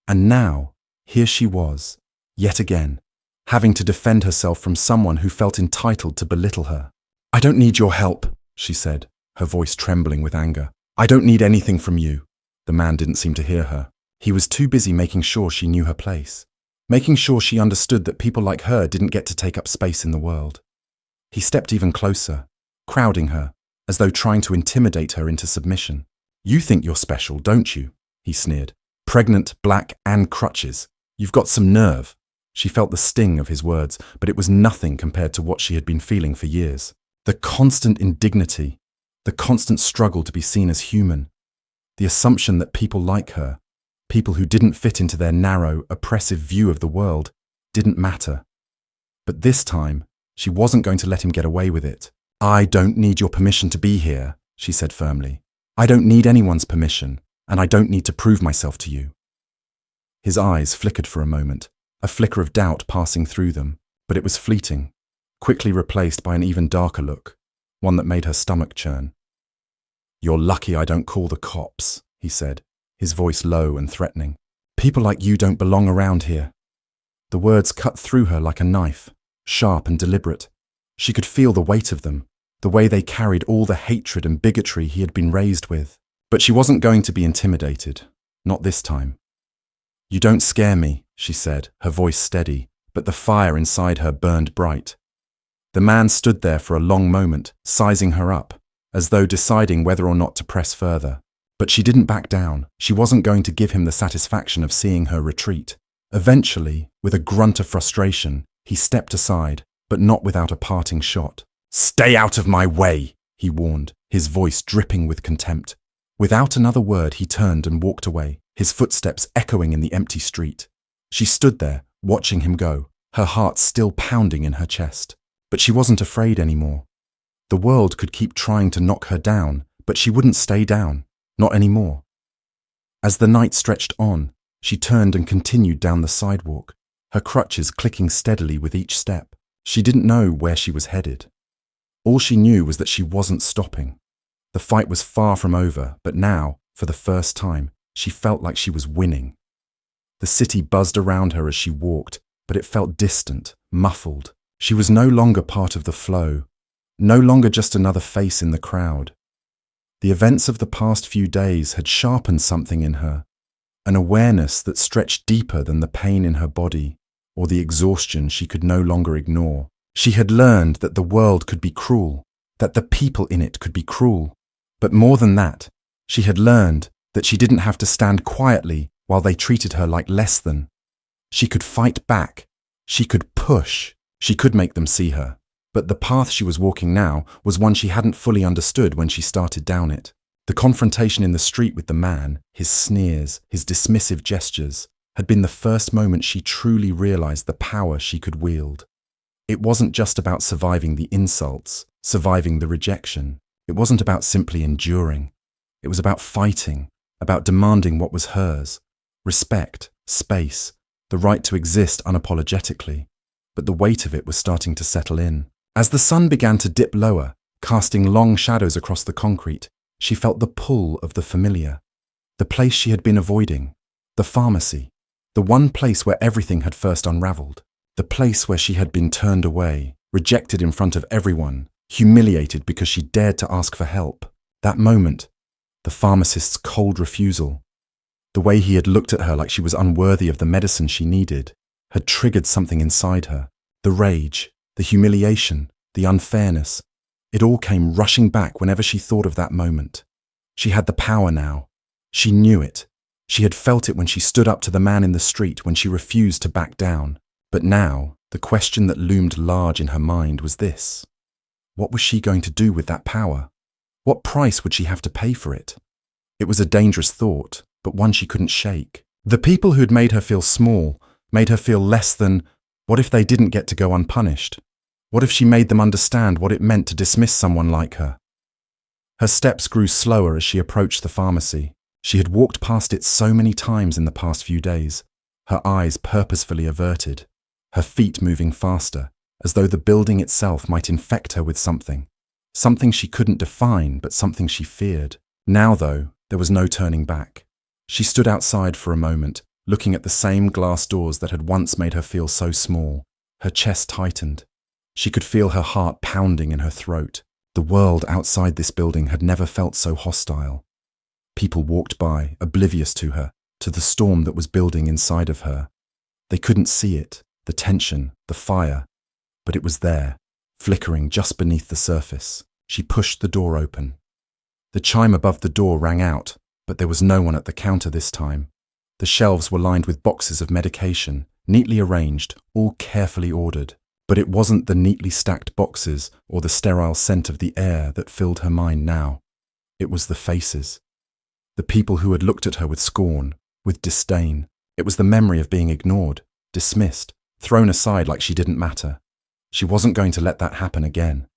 Speaker 1: And now, here she was, yet again, having to defend herself from someone who felt entitled to belittle her. "I don't need your help," she said, her voice trembling with anger. "I don't need anything from you." The man didn't seem to hear her. He was too busy making sure she knew her place, making sure she understood that people like her didn't get to take up space in the world. He stepped even closer, crowding her, as though trying to intimidate her into submission. "You think you're special, don't you?" he sneered. "Pregnant, black, and crutches. You've got some nerve." She felt the sting of his words, but it was nothing compared to what she had been feeling for years. The constant indignity, the constant struggle to be seen as human, the assumption that people like her, people who didn't fit into their narrow, oppressive view of the world, didn't matter. But this time, she wasn't going to let him get away with it. "I don't need your permission to be here," she said firmly. "I don't need anyone's permission, and I don't need to prove myself to you." His eyes flickered for a moment, a flicker of doubt passing through them, but it was fleeting, quickly replaced by an even darker look, one that made her stomach churn. "You're lucky I don't call the cops," he said, his voice low and threatening. "People like you don't belong around here." The words cut through her like a knife, sharp and deliberate. She could feel the weight of them, the way they carried all the hatred and bigotry he had been raised with. But she wasn't going to be intimidated, not this time. "You don't scare me," she said, her voice steady, but the fire inside her burned bright. The man stood there for a long moment, sizing her up, as though deciding whether or not to press further. But she didn't back down. She wasn't going to give him the satisfaction of seeing her retreat. Eventually, with a grunt of frustration, he stepped aside, but not without a parting shot. "Stay out of my way," he warned, his voice dripping with contempt. Without another word, he turned and walked away, his footsteps echoing in the empty street. She stood there, watching him go, her heart still pounding in her chest. But she wasn't afraid anymore. The world could keep trying to knock her down, but she wouldn't stay down, not anymore. As the night stretched on, she turned and continued down the sidewalk, her crutches clicking steadily with each step. She didn't know where she was headed. All she knew was that she wasn't stopping. The fight was far from over, but now, for the first time, she felt like she was winning. The city buzzed around her as she walked, but it felt distant, muffled. She was no longer part of the flow, no longer just another face in the crowd. The events of the past few days had sharpened something in her, an awareness that stretched deeper than the pain in her body or the exhaustion she could no longer ignore. She had learned that the world could be cruel, that the people in it could be cruel. But more than that, she had learned that she didn't have to stand quietly while they treated her like less than. She could fight back. She could push. She could make them see her. But the path she was walking now was one she hadn't fully understood when she started down it. The confrontation in the street with the man, his sneers, his dismissive gestures, had been the first moment she truly realized the power she could wield. It wasn't just about surviving the insults, surviving the rejection. It wasn't about simply enduring. It was about fighting, about demanding what was hers, respect, space, the right to exist unapologetically. But the weight of it was starting to settle in. As the sun began to dip lower, casting long shadows across the concrete, she felt the pull of the familiar. The place she had been avoiding. The pharmacy. The one place where everything had first unraveled. The place where she had been turned away, rejected in front of everyone, humiliated because she dared to ask for help. That moment, the pharmacist's cold refusal, the way he had looked at her like she was unworthy of the medicine she needed, had triggered something inside her. The rage, the humiliation, the unfairness. It all came rushing back whenever she thought of that moment. She had the power now. She knew it. She had felt it when she stood up to the man in the street, when she refused to back down. But now, the question that loomed large in her mind was this. What was she going to do with that power? What price would she have to pay for it? It was a dangerous thought, but one she couldn't shake. The people who'd made her feel small, made her feel less than, what if they didn't get to go unpunished? What if she made them understand what it meant to dismiss someone like her? Her steps grew slower as she approached the pharmacy. She had walked past it so many times in the past few days, her eyes purposefully averted, her feet moving faster, as though the building itself might infect her with something. Something she couldn't define, but something she feared. Now, though, there was no turning back. She stood outside for a moment, looking at the same glass doors that had once made her feel so small. Her chest tightened. She could feel her heart pounding in her throat. The world outside this building had never felt so hostile. People walked by, oblivious to her, to the storm that was building inside of her. They couldn't see it, the tension, the fire, but it was there, flickering just beneath the surface. She pushed the door open. The chime above the door rang out, but there was no one at the counter this time. The shelves were lined with boxes of medication, neatly arranged, all carefully ordered. But it wasn't the neatly stacked boxes or the sterile scent of the air that filled her mind now. It was the faces. The people who had looked at her with scorn, with disdain. It was the memory of being ignored, dismissed, thrown aside like she didn't matter. She wasn't going to let that happen again.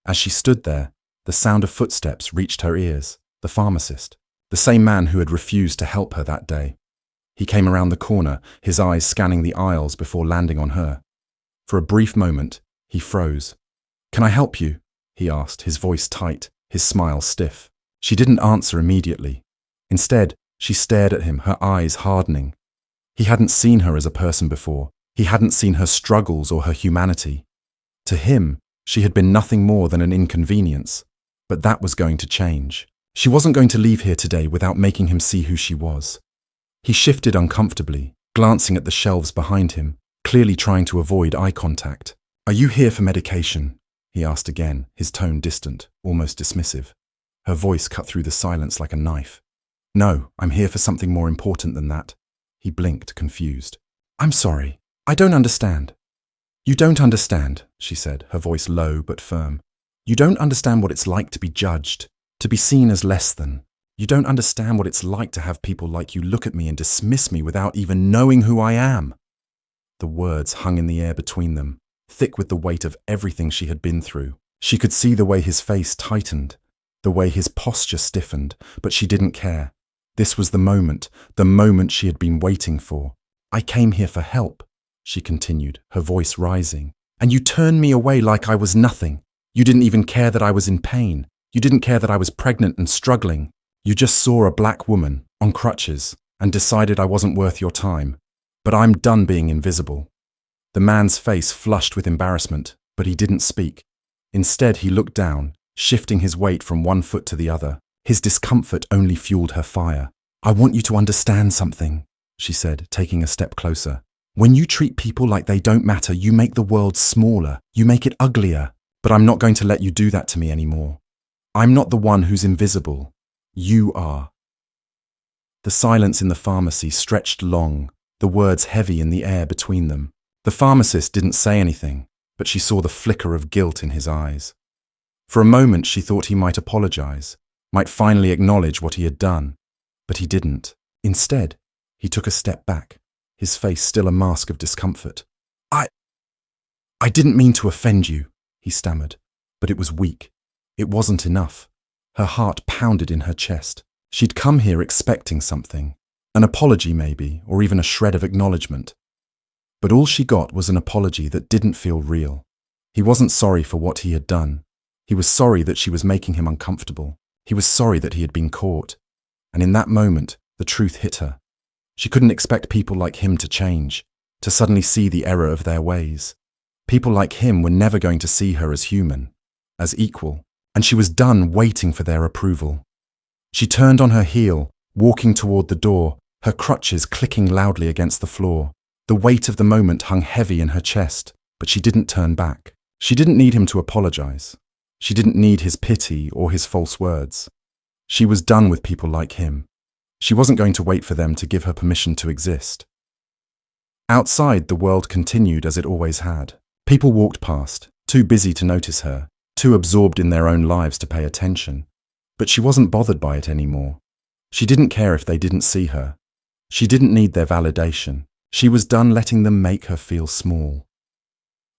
Speaker 1: As she stood there, the sound of footsteps reached her ears. The pharmacist, the same man who had refused to help her that day. He came around the corner, his eyes scanning the aisles before landing on her. For a brief moment, he froze. "Can I help you?" he asked, his voice tight, his smile stiff. She didn't answer immediately. Instead, she stared at him, her eyes hardening. He hadn't seen her as a person before. He hadn't seen her struggles or her humanity. To him, she had been nothing more than an inconvenience. But that was going to change. She wasn't going to leave here today without making him see who she was. He shifted uncomfortably, glancing at the shelves behind him, clearly trying to avoid eye contact. "Are you here for medication?" he asked again, his tone distant, almost dismissive. Her voice cut through the silence like a knife. "No, I'm here for something more important than that." He blinked, confused. "I'm sorry. I don't understand." "You don't understand," she said, her voice low but firm. "You don't understand what it's like to be judged, to be seen as less than. You don't understand what it's like to have people like you look at me and dismiss me without even knowing who I am." The words hung in the air between them, thick with the weight of everything she had been through. She could see the way his face tightened, the way his posture stiffened, but she didn't care. This was the moment she had been waiting for. "I came here for help," she continued, her voice rising. "And you turned me away like I was nothing. You didn't even care that I was in pain. You didn't care that I was pregnant and struggling. You just saw a black woman, on crutches, and decided I wasn't worth your time. But I'm done being invisible." The man's face flushed with embarrassment, but he didn't speak. Instead, he looked down, shifting his weight from one foot to the other. His discomfort only fueled her fire. "I want you to understand something," she said, taking a step closer. "When you treat people like they don't matter, you make the world smaller. You make it uglier. But I'm not going to let you do that to me anymore. I'm not the one who's invisible. You are." The silence in the pharmacy stretched long, the words heavy in the air between them. The pharmacist didn't say anything, but she saw the flicker of guilt in his eyes. For a moment she thought he might apologize, might finally acknowledge what he had done, but he didn't. Instead, he took a step back, his face still a mask of discomfort. I didn't mean to offend you," he stammered, but it was weak. It wasn't enough. Her heart pounded in her chest. She'd come here expecting something, An apology maybe, or even a shred of acknowledgement. But all she got was an apology that didn't feel real. He wasn't sorry for what he had done. He was sorry that she was making him uncomfortable. He was sorry that he had been caught. And in that moment, the truth hit her. She couldn't expect people like him to change, to suddenly see the error of their ways. People like him were never going to see her as human, as equal, and she was done waiting for their approval. She turned on her heel, walking toward the door, her crutches clicking loudly against the floor. The weight of the moment hung heavy in her chest, but she didn't turn back. She didn't need him to apologize. She didn't need his pity or his false words. She was done with people like him. She wasn't going to wait for them to give her permission to exist. Outside, the world continued as it always had. People walked past, too busy to notice her, too absorbed in their own lives to pay attention. But she wasn't bothered by it anymore. She didn't care if they didn't see her. She didn't need their validation. She was done letting them make her feel small.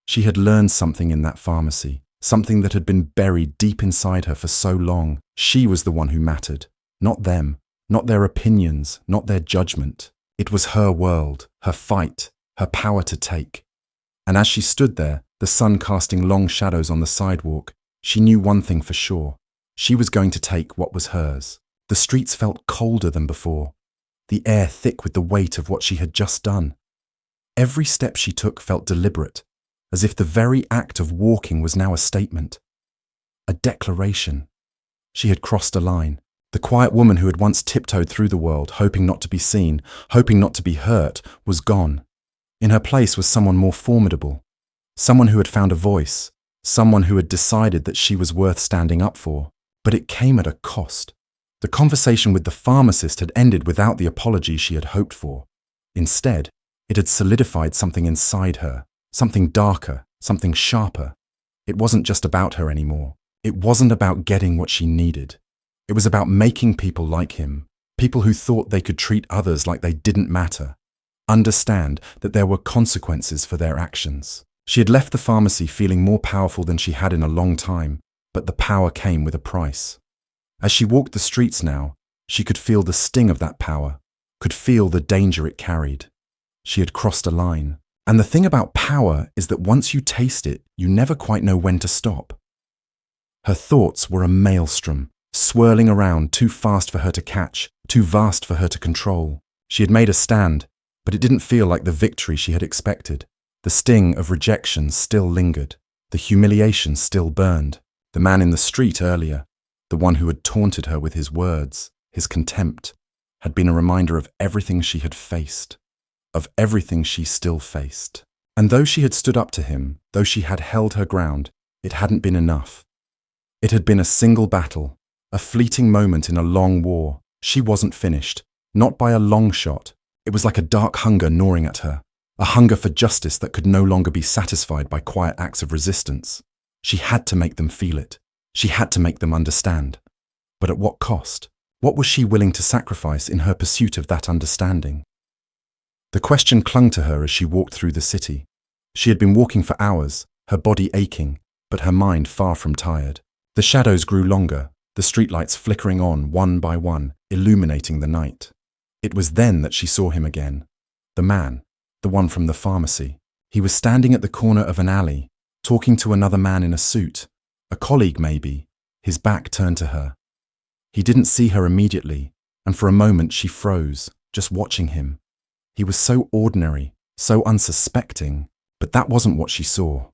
Speaker 1: She had learned something in that pharmacy, something that had been buried deep inside her for so long. She was the one who mattered, not them, not their opinions, not their judgment. It was her world, her fight, her power to take. And as she stood there, the sun casting long shadows on the sidewalk, she knew one thing for sure. She was going to take what was hers. The streets felt colder than before, the air thick with the weight of what she had just done. Every step she took felt deliberate, as if the very act of walking was now a statement, a declaration. She had crossed a line. The quiet woman who had once tiptoed through the world, hoping not to be seen, hoping not to be hurt, was gone. In her place was someone more formidable, someone who had found a voice, someone who had decided that she was worth standing up for. But it came at a cost. The conversation with the pharmacist had ended without the apology she had hoped for. Instead, it had solidified something inside her, something darker, something sharper. It wasn't just about her anymore. It wasn't about getting what she needed. It was about making people like him, people who thought they could treat others like they didn't matter, understand that there were consequences for their actions. She had left the pharmacy feeling more powerful than she had in a long time, but the power came with a price. As she walked the streets now, she could feel the sting of that power, could feel the danger it carried. She had crossed a line. And the thing about power is that once you taste it, you never quite know when to stop. Her thoughts were a maelstrom, swirling around, too fast for her to catch, too vast for her to control. She had made a stand, but it didn't feel like the victory she had expected. The sting of rejection still lingered. The humiliation still burned. The man in the street earlier, the one who had taunted her with his words, his contempt, had been a reminder of everything she had faced, of everything she still faced. And though she had stood up to him, though she had held her ground, it hadn't been enough. It had been a single battle, a fleeting moment in a long war. She wasn't finished, not by a long shot. It was like a dark hunger gnawing at her, a hunger for justice that could no longer be satisfied by quiet acts of resistance. She had to make them feel it. She had to make them understand. But at what cost? What was she willing to sacrifice in her pursuit of that understanding? The question clung to her as she walked through the city. She had been walking for hours, her body aching, but her mind far from tired. The shadows grew longer, the streetlights flickering on one by one, illuminating the night. It was then that she saw him again. The man, the one from the pharmacy. He was standing at the corner of an alley, talking to another man in a suit, a colleague maybe, his back turned to her. He didn't see her immediately, and for a moment she froze, just watching him. He was so ordinary, so unsuspecting, but that wasn't what she saw.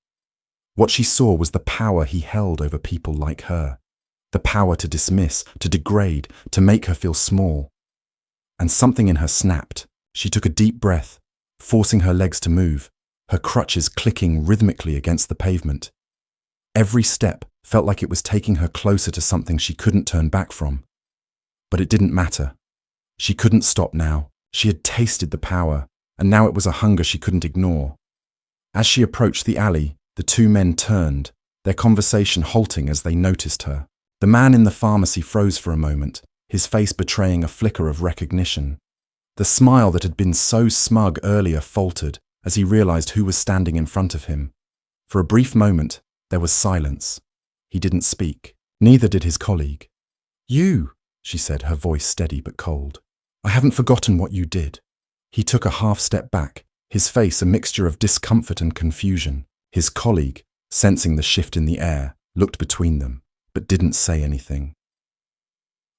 Speaker 1: What she saw was the power he held over people like her, the power to dismiss, to degrade, to make her feel small. And something in her snapped. She took a deep breath, forcing her legs to move, her crutches clicking rhythmically against the pavement. Every step felt like it was taking her closer to something she couldn't turn back from. But it didn't matter. She couldn't stop now. She had tasted the power, and now it was a hunger she couldn't ignore. As she approached the alley, the two men turned, their conversation halting as they noticed her. The man in the pharmacy froze for a moment, his face betraying a flicker of recognition. The smile that had been so smug earlier faltered as he realized who was standing in front of him. For a brief moment, there was silence. He didn't speak. Neither did his colleague. "You," she said, her voice steady but cold. I haven't forgotten what you did." He took a half step back, his face a mixture of discomfort and confusion. His colleague, sensing the shift in the air, looked between them, but didn't say anything.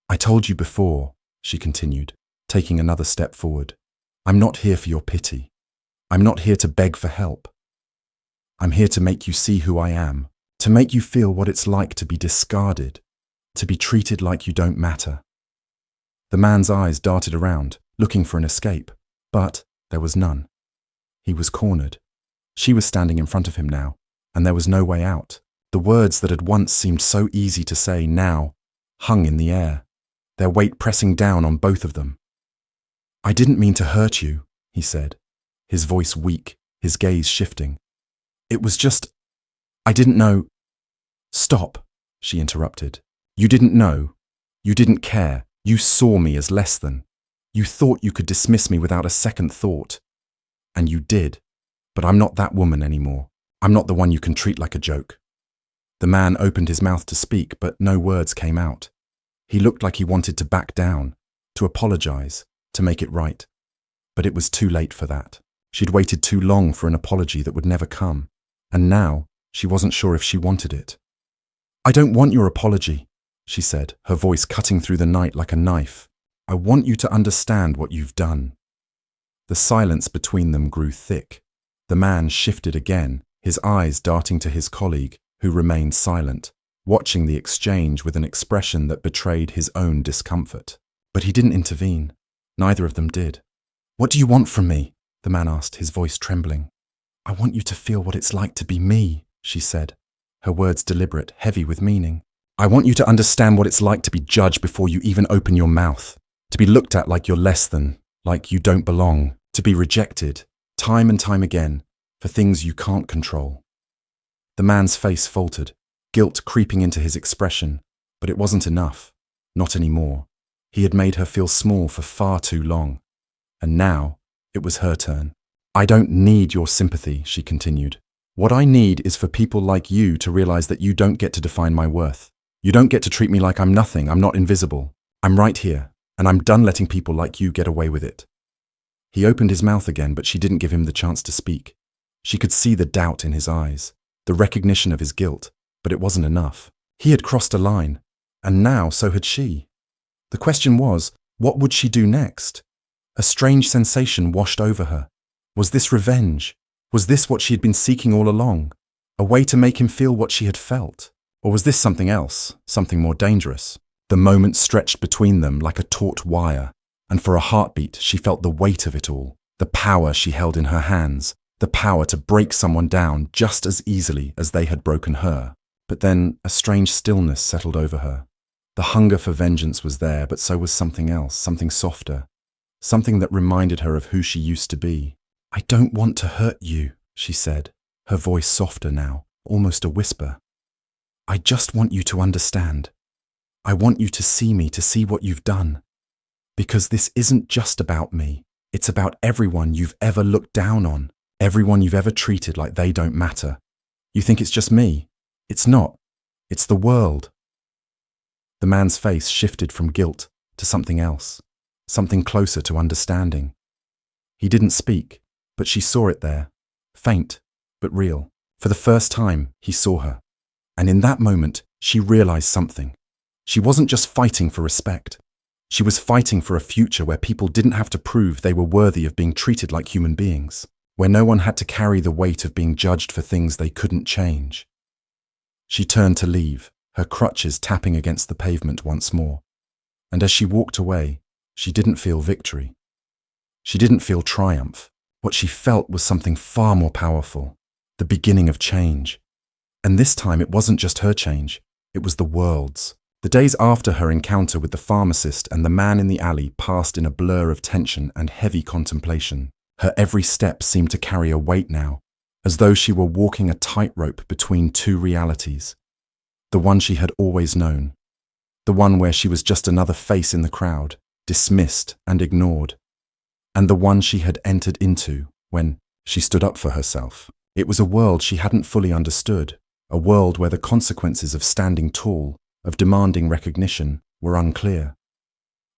Speaker 1: "I told you before," she continued, taking another step forward. "I'm not here for your pity. I'm not here to beg for help. I'm here to make you see who I am, to make you feel what it's like to be discarded, to be treated like you don't matter." The man's eyes darted around, looking for an escape, but there was none. He was cornered. She was standing in front of him now, and there was no way out. The words that had once seemed so easy to say now hung in the air, their weight pressing down on both of them. "I didn't mean to hurt you," he said, his voice weak, his gaze shifting. "It was just, I didn't know—" "Stop," she interrupted. "You didn't know. You didn't care. You saw me as less than. You thought you could dismiss me without a second thought. And you did. But I'm not that woman anymore. I'm not the one you can treat like a joke." The man opened his mouth to speak, but no words came out. He looked like he wanted to back down, to apologize, to make it right. But it was too late for that. She'd waited too long for an apology that would never come, and now she wasn't sure if she wanted it. "I don't want your apology," she said, her voice cutting through the night like a knife. "I want you to understand what you've done." The silence between them grew thick. The man shifted again, his eyes darting to his colleague, who remained silent, watching the exchange with an expression that betrayed his own discomfort. But he didn't intervene. Neither of them did. "What do you want from me?" the man asked, his voice trembling. "I want you to feel what it's like to be me," she said, her words deliberate, heavy with meaning. "I want you to understand what it's like to be judged before you even open your mouth, to be looked at like you're less than, like you don't belong, to be rejected, time and time again, for things you can't control." The man's face faltered, guilt creeping into his expression, but it wasn't enough. Not anymore. He had made her feel small for far too long. And now, it was her turn. "I don't need your sympathy," she continued. "What I need is for people like you to realize that you don't get to define my worth. You don't get to treat me like I'm nothing, I'm not invisible. I'm right here, and I'm done letting people like you get away with it." He opened his mouth again, but she didn't give him the chance to speak. She could see the doubt in his eyes, the recognition of his guilt, but it wasn't enough. He had crossed a line, and now so had she. The question was, what would she do next? A strange sensation washed over her. Was this revenge? Was this what she had been seeking all along? A way to make him feel what she had felt? Or was this something else, something more dangerous? The moment stretched between them like a taut wire, and for a heartbeat she felt the weight of it all, the power she held in her hands, the power to break someone down just as easily as they had broken her. But then a strange stillness settled over her. The hunger for vengeance was there, but so was something else, something softer, something that reminded her of who she used to be. "I don't want to hurt you," she said, her voice softer now, almost a whisper. "I just want you to understand. I want you to see me, to see what you've done. Because this isn't just about me. It's about everyone you've ever looked down on, everyone you've ever treated like they don't matter. You think it's just me? It's not. It's the world." The man's face shifted from guilt to something else, something closer to understanding. He didn't speak, but she saw it there, faint but real. For the first time, he saw her. And in that moment, she realized something. She wasn't just fighting for respect. She was fighting for a future where people didn't have to prove they were worthy of being treated like human beings, where no one had to carry the weight of being judged for things they couldn't change. She turned to leave, her crutches tapping against the pavement once more. And as she walked away, she didn't feel victory. She didn't feel triumph. What she felt was something far more powerful, the beginning of change. And this time it wasn't just her change, it was the world's. The days after her encounter with the pharmacist and the man in the alley passed in a blur of tension and heavy contemplation. Her every step seemed to carry a weight now, as though she were walking a tightrope between two realities. The one she had always known, the one where she was just another face in the crowd, dismissed and ignored, and the one she had entered into when she stood up for herself. It was a world she hadn't fully understood, a world where the consequences of standing tall, of demanding recognition, were unclear.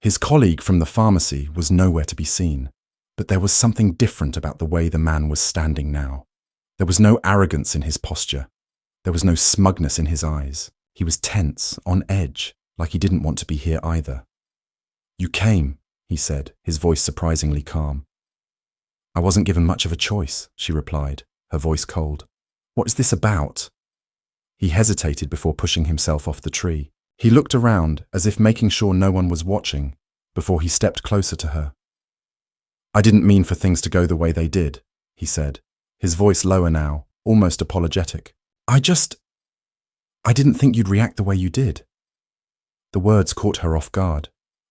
Speaker 1: His colleague from the pharmacy was nowhere to be seen, but there was something different about the way the man was standing now. There was no arrogance in his posture. There was no smugness in his eyes. He was tense, on edge, like he didn't want to be here either. "You came," he said, his voice surprisingly calm. "I wasn't given much of a choice," she replied, her voice cold. "What is this about?" He hesitated before pushing himself off the tree. He looked around, as if making sure no one was watching, before he stepped closer to her. "I didn't mean for things to go the way they did," he said, his voice lower now, almost apologetic. I didn't think you'd react the way you did." The words caught her off guard.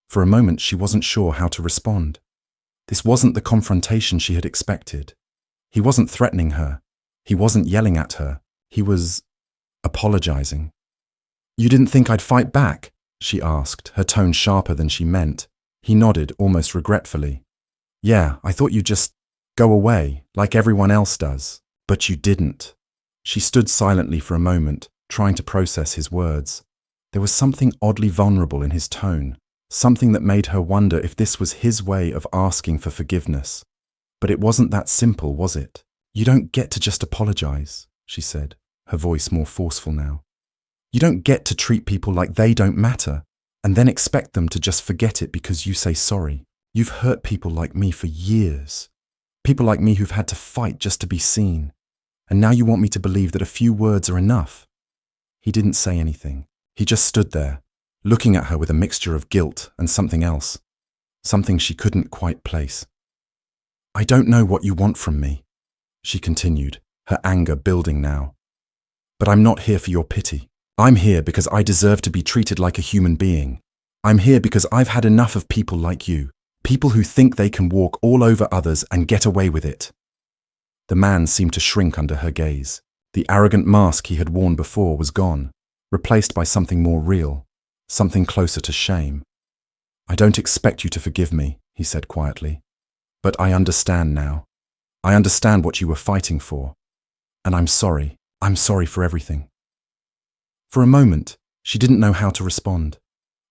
Speaker 1: For a moment, she wasn't sure how to respond. This wasn't the confrontation she had expected. He wasn't threatening her. He wasn't yelling at her. He was apologizing. "You didn't think I'd fight back?" she asked, her tone sharper than she meant. He nodded, almost regretfully. "Yeah, I thought you'd just go away, like everyone else does. But you didn't." She stood silently for a moment, trying to process his words. There was something oddly vulnerable in his tone, something that made her wonder if this was his way of asking for forgiveness. But it wasn't that simple, was it? "You don't get to just apologize," she said, her voice more forceful now. "You don't get to treat people like they don't matter, and then expect them to just forget it because you say sorry. You've hurt people like me for years. People like me who've had to fight just to be seen. And now you want me to believe that a few words are enough?" He didn't say anything. He just stood there, looking at her with a mixture of guilt and something else, something she couldn't quite place. "I don't know what you want from me," she continued, her anger building now. "But I'm not here for your pity. I'm here because I deserve to be treated like a human being. I'm here because I've had enough of people like you, people who think they can walk all over others and get away with it." The man seemed to shrink under her gaze. The arrogant mask he had worn before was gone, replaced by something more real, something closer to shame. "I don't expect you to forgive me," he said quietly. "But I understand now. I understand what you were fighting for. And I'm sorry. I'm sorry for everything." For a moment, she didn't know how to respond.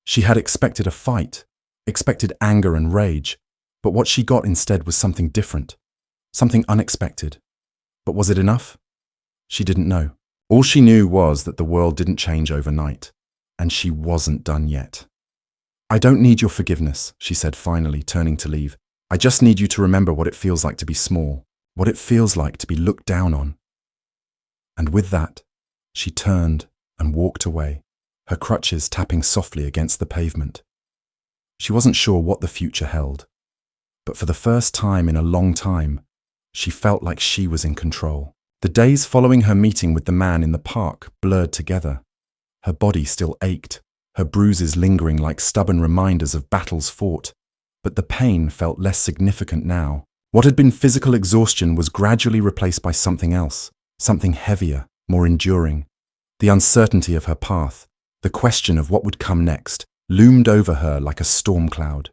Speaker 1: She had expected a fight, expected anger and rage, but what she got instead was something different, something unexpected. But was it enough? She didn't know. All she knew was that the world didn't change overnight, and she wasn't done yet. "I don't need your forgiveness," she said finally, turning to leave. "I just need you to remember what it feels like to be small, what it feels like to be looked down on." And with that, she turned and walked away, her crutches tapping softly against the pavement. She wasn't sure what the future held, but for the first time in a long time, she felt like she was in control. The days following her meeting with the man in the park blurred together. Her body still ached, her bruises lingering like stubborn reminders of battles fought, but the pain felt less significant now. What had been physical exhaustion was gradually replaced by something else, something heavier, more enduring. The uncertainty of her path, the question of what would come next, loomed over her like a storm cloud.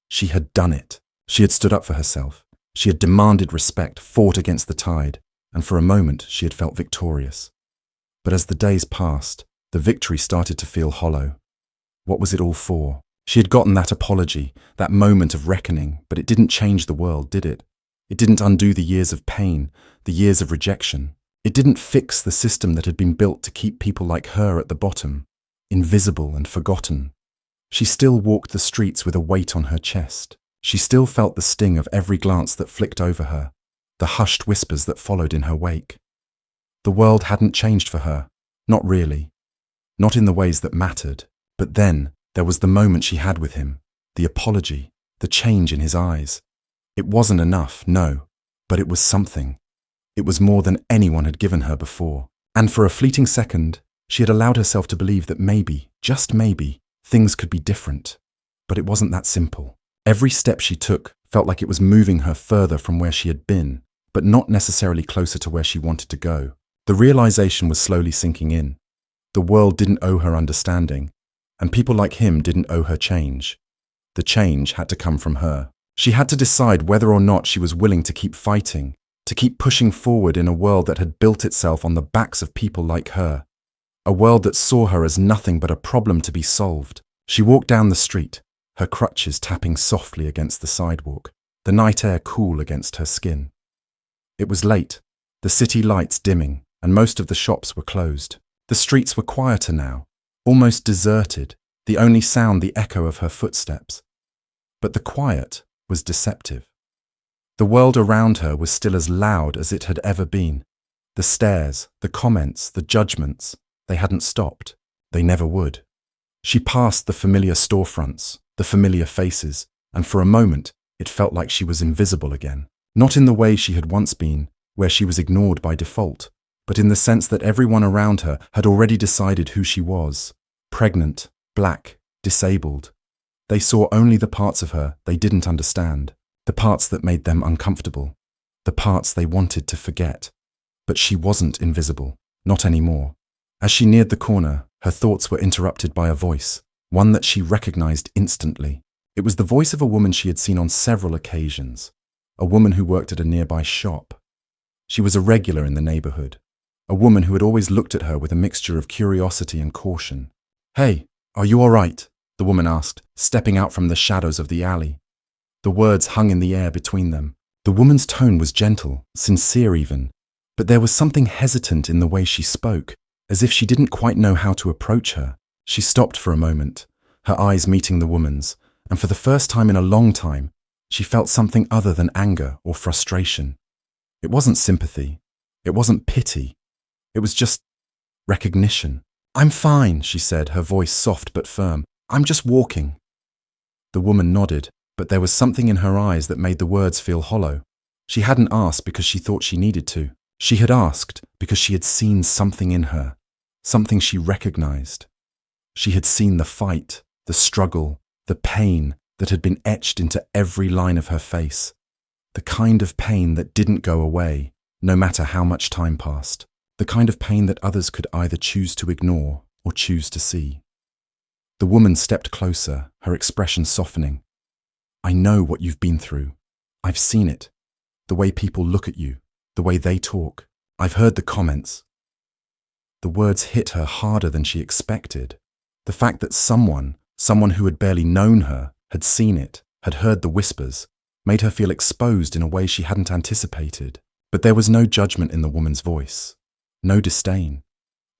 Speaker 1: She had done it. She had stood up for herself. She had demanded respect, fought against the tide, and for a moment she had felt victorious. But as the days passed, the victory started to feel hollow. What was it all for? She had gotten that apology, that moment of reckoning, but it didn't change the world, did it? It didn't undo the years of pain, the years of rejection. It didn't fix the system that had been built to keep people like her at the bottom, invisible and forgotten. She still walked the streets with a weight on her chest. She still felt the sting of every glance that flicked over her, the hushed whispers that followed in her wake. The world hadn't changed for her, not really, not in the ways that mattered. But then there was the moment she had with him, the apology, the change in his eyes. It wasn't enough, no, but it was something. It was more than anyone had given her before. And for a fleeting second, she had allowed herself to believe that maybe, just maybe, things could be different. But it wasn't that simple. Every step she took felt like it was moving her further from where she had been, but not necessarily closer to where she wanted to go. The realization was slowly sinking in. The world didn't owe her understanding, and people like him didn't owe her change. The change had to come from her. She had to decide whether or not she was willing to keep fighting, to keep pushing forward in a world that had built itself on the backs of people like her, a world that saw her as nothing but a problem to be solved. She walked down the street, her crutches tapping softly against the sidewalk, the night air cool against her skin. It was late, the city lights dimming, and most of the shops were closed. The streets were quieter now, almost deserted, the only sound the echo of her footsteps. But the quiet was deceptive. The world around her was still as loud as it had ever been. The stares, the comments, the judgments, they hadn't stopped. They never would. She passed the familiar storefronts, the familiar faces, and for a moment it felt like she was invisible again. Not in the way she had once been, where she was ignored by default, but in the sense that everyone around her had already decided who she was. Pregnant, black, disabled. They saw only the parts of her they didn't understand, the parts that made them uncomfortable, the parts they wanted to forget. But she wasn't invisible, not anymore. As she neared the corner, her thoughts were interrupted by a voice, one that she recognized instantly. It was the voice of a woman she had seen on several occasions, a woman who worked at a nearby shop. She was a regular in the neighborhood, a woman who had always looked at her with a mixture of curiosity and caution. "Hey, are you all right?" the woman asked, stepping out from the shadows of the alley. The words hung in the air between them. The woman's tone was gentle, sincere even, but there was something hesitant in the way she spoke, as if she didn't quite know how to approach her. She stopped for a moment, her eyes meeting the woman's, and for the first time in a long time, she felt something other than anger or frustration. It wasn't sympathy. It wasn't pity. It was just recognition. "I'm fine," she said, her voice soft but firm. "I'm just walking." The woman nodded, but there was something in her eyes that made the words feel hollow. She hadn't asked because she thought she needed to. She had asked because she had seen something in her, something she recognized. She had seen the fight, the struggle, the pain that had been etched into every line of her face, the kind of pain that didn't go away, no matter how much time passed, the kind of pain that others could either choose to ignore or choose to see. The woman stepped closer, her expression softening. "I know what you've been through. I've seen it. The way people look at you, the way they talk. I've heard the comments." The words hit her harder than she expected. The fact that someone who had barely known her, had seen it, had heard the whispers, made her feel exposed in a way she hadn't anticipated. But there was no judgment in the woman's voice, no disdain,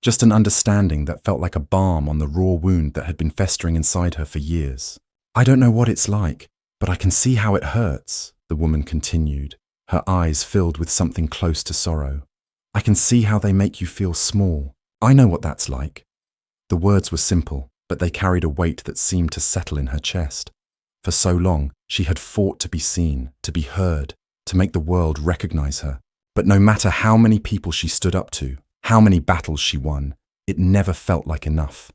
Speaker 1: just an understanding that felt like a balm on the raw wound that had been festering inside her for years. "I don't know what it's like, but I can see how it hurts," the woman continued, her eyes filled with something close to sorrow. "I can see how they make you feel small. I know what that's like." The words were simple, but they carried a weight that seemed to settle in her chest. For so long, she had fought to be seen, to be heard, to make the world recognize her. But no matter how many people she stood up to, how many battles she won, it never felt like enough.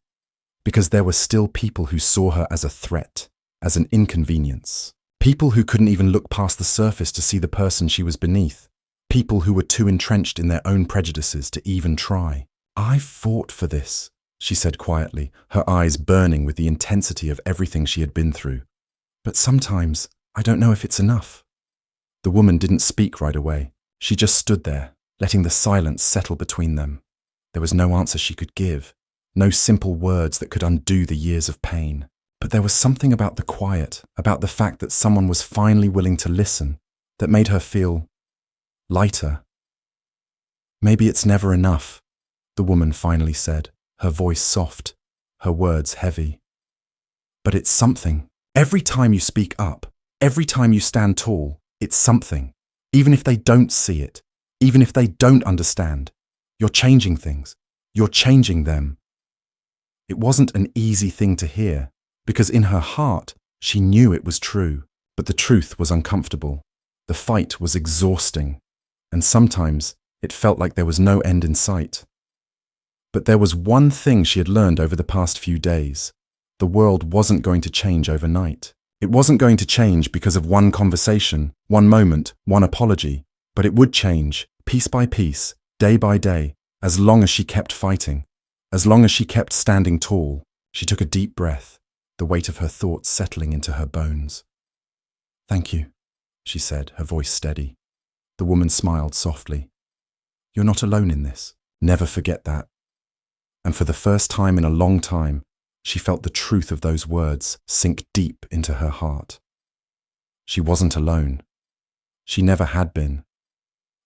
Speaker 1: Because there were still people who saw her as a threat, as an inconvenience. People who couldn't even look past the surface to see the person she was beneath. People who were too entrenched in their own prejudices to even try. "I've fought for this," she said quietly, her eyes burning with the intensity of everything she had been through. "But sometimes I don't know if it's enough." The woman didn't speak right away. She just stood there, letting the silence settle between them. There was no answer she could give, no simple words that could undo the years of pain. But there was something about the quiet, about the fact that someone was finally willing to listen, that made her feel lighter. "Maybe it's never enough," the woman finally said, her voice soft, her words heavy. "But it's something. Every time you speak up, every time you stand tall, it's something. Even if they don't see it, even if they don't understand, you're changing things. You're changing them." It wasn't an easy thing to hear, because in her heart, she knew it was true, but the truth was uncomfortable. The fight was exhausting, and sometimes it felt like there was no end in sight. But there was one thing she had learned over the past few days. The world wasn't going to change overnight. It wasn't going to change because of one conversation, one moment, one apology, but it would change, piece by piece, day by day, as long as she kept fighting, as long as she kept standing tall. She took a deep breath, the weight of her thoughts settling into her bones. "Thank you," she said, her voice steady. The woman smiled softly. "You're not alone in this. Never forget that." And for the first time in a long time, She felt the truth of those words sink deep into her heart. She wasn't alone. She never had been.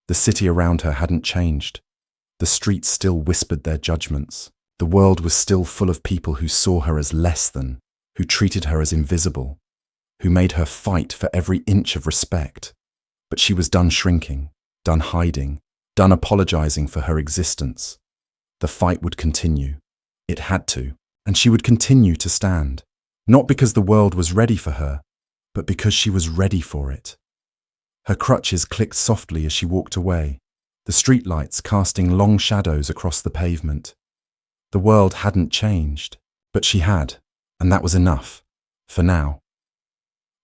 Speaker 1: The city around her hadn't changed. The streets still whispered their judgments. The world was still full of people who saw her as less than, who treated her as invisible, who made her fight for every inch of respect. But she was done shrinking, done hiding, done apologizing for her existence. The fight would continue. It had to, and she would continue to stand, not because the world was ready for her, but because she was ready for it. Her crutches clicked softly as she walked away, the streetlights casting long shadows across the pavement. The world hadn't changed, but she had, and that was enough, for now.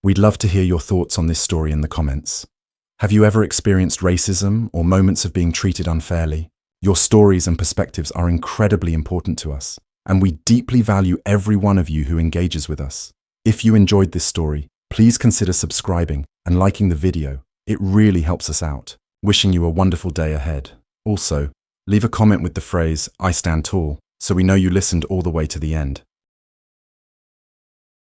Speaker 1: We'd love to hear your thoughts on this story in the comments. Have you ever experienced racism or moments of being treated unfairly? Your stories and perspectives are incredibly important to us, and we deeply value every one of you who engages with us. If you enjoyed this story, please consider subscribing and liking the video. It really helps us out. Wishing you a wonderful day ahead. Also, leave a comment with the phrase, "I stand tall," so we know you listened all the way to the end.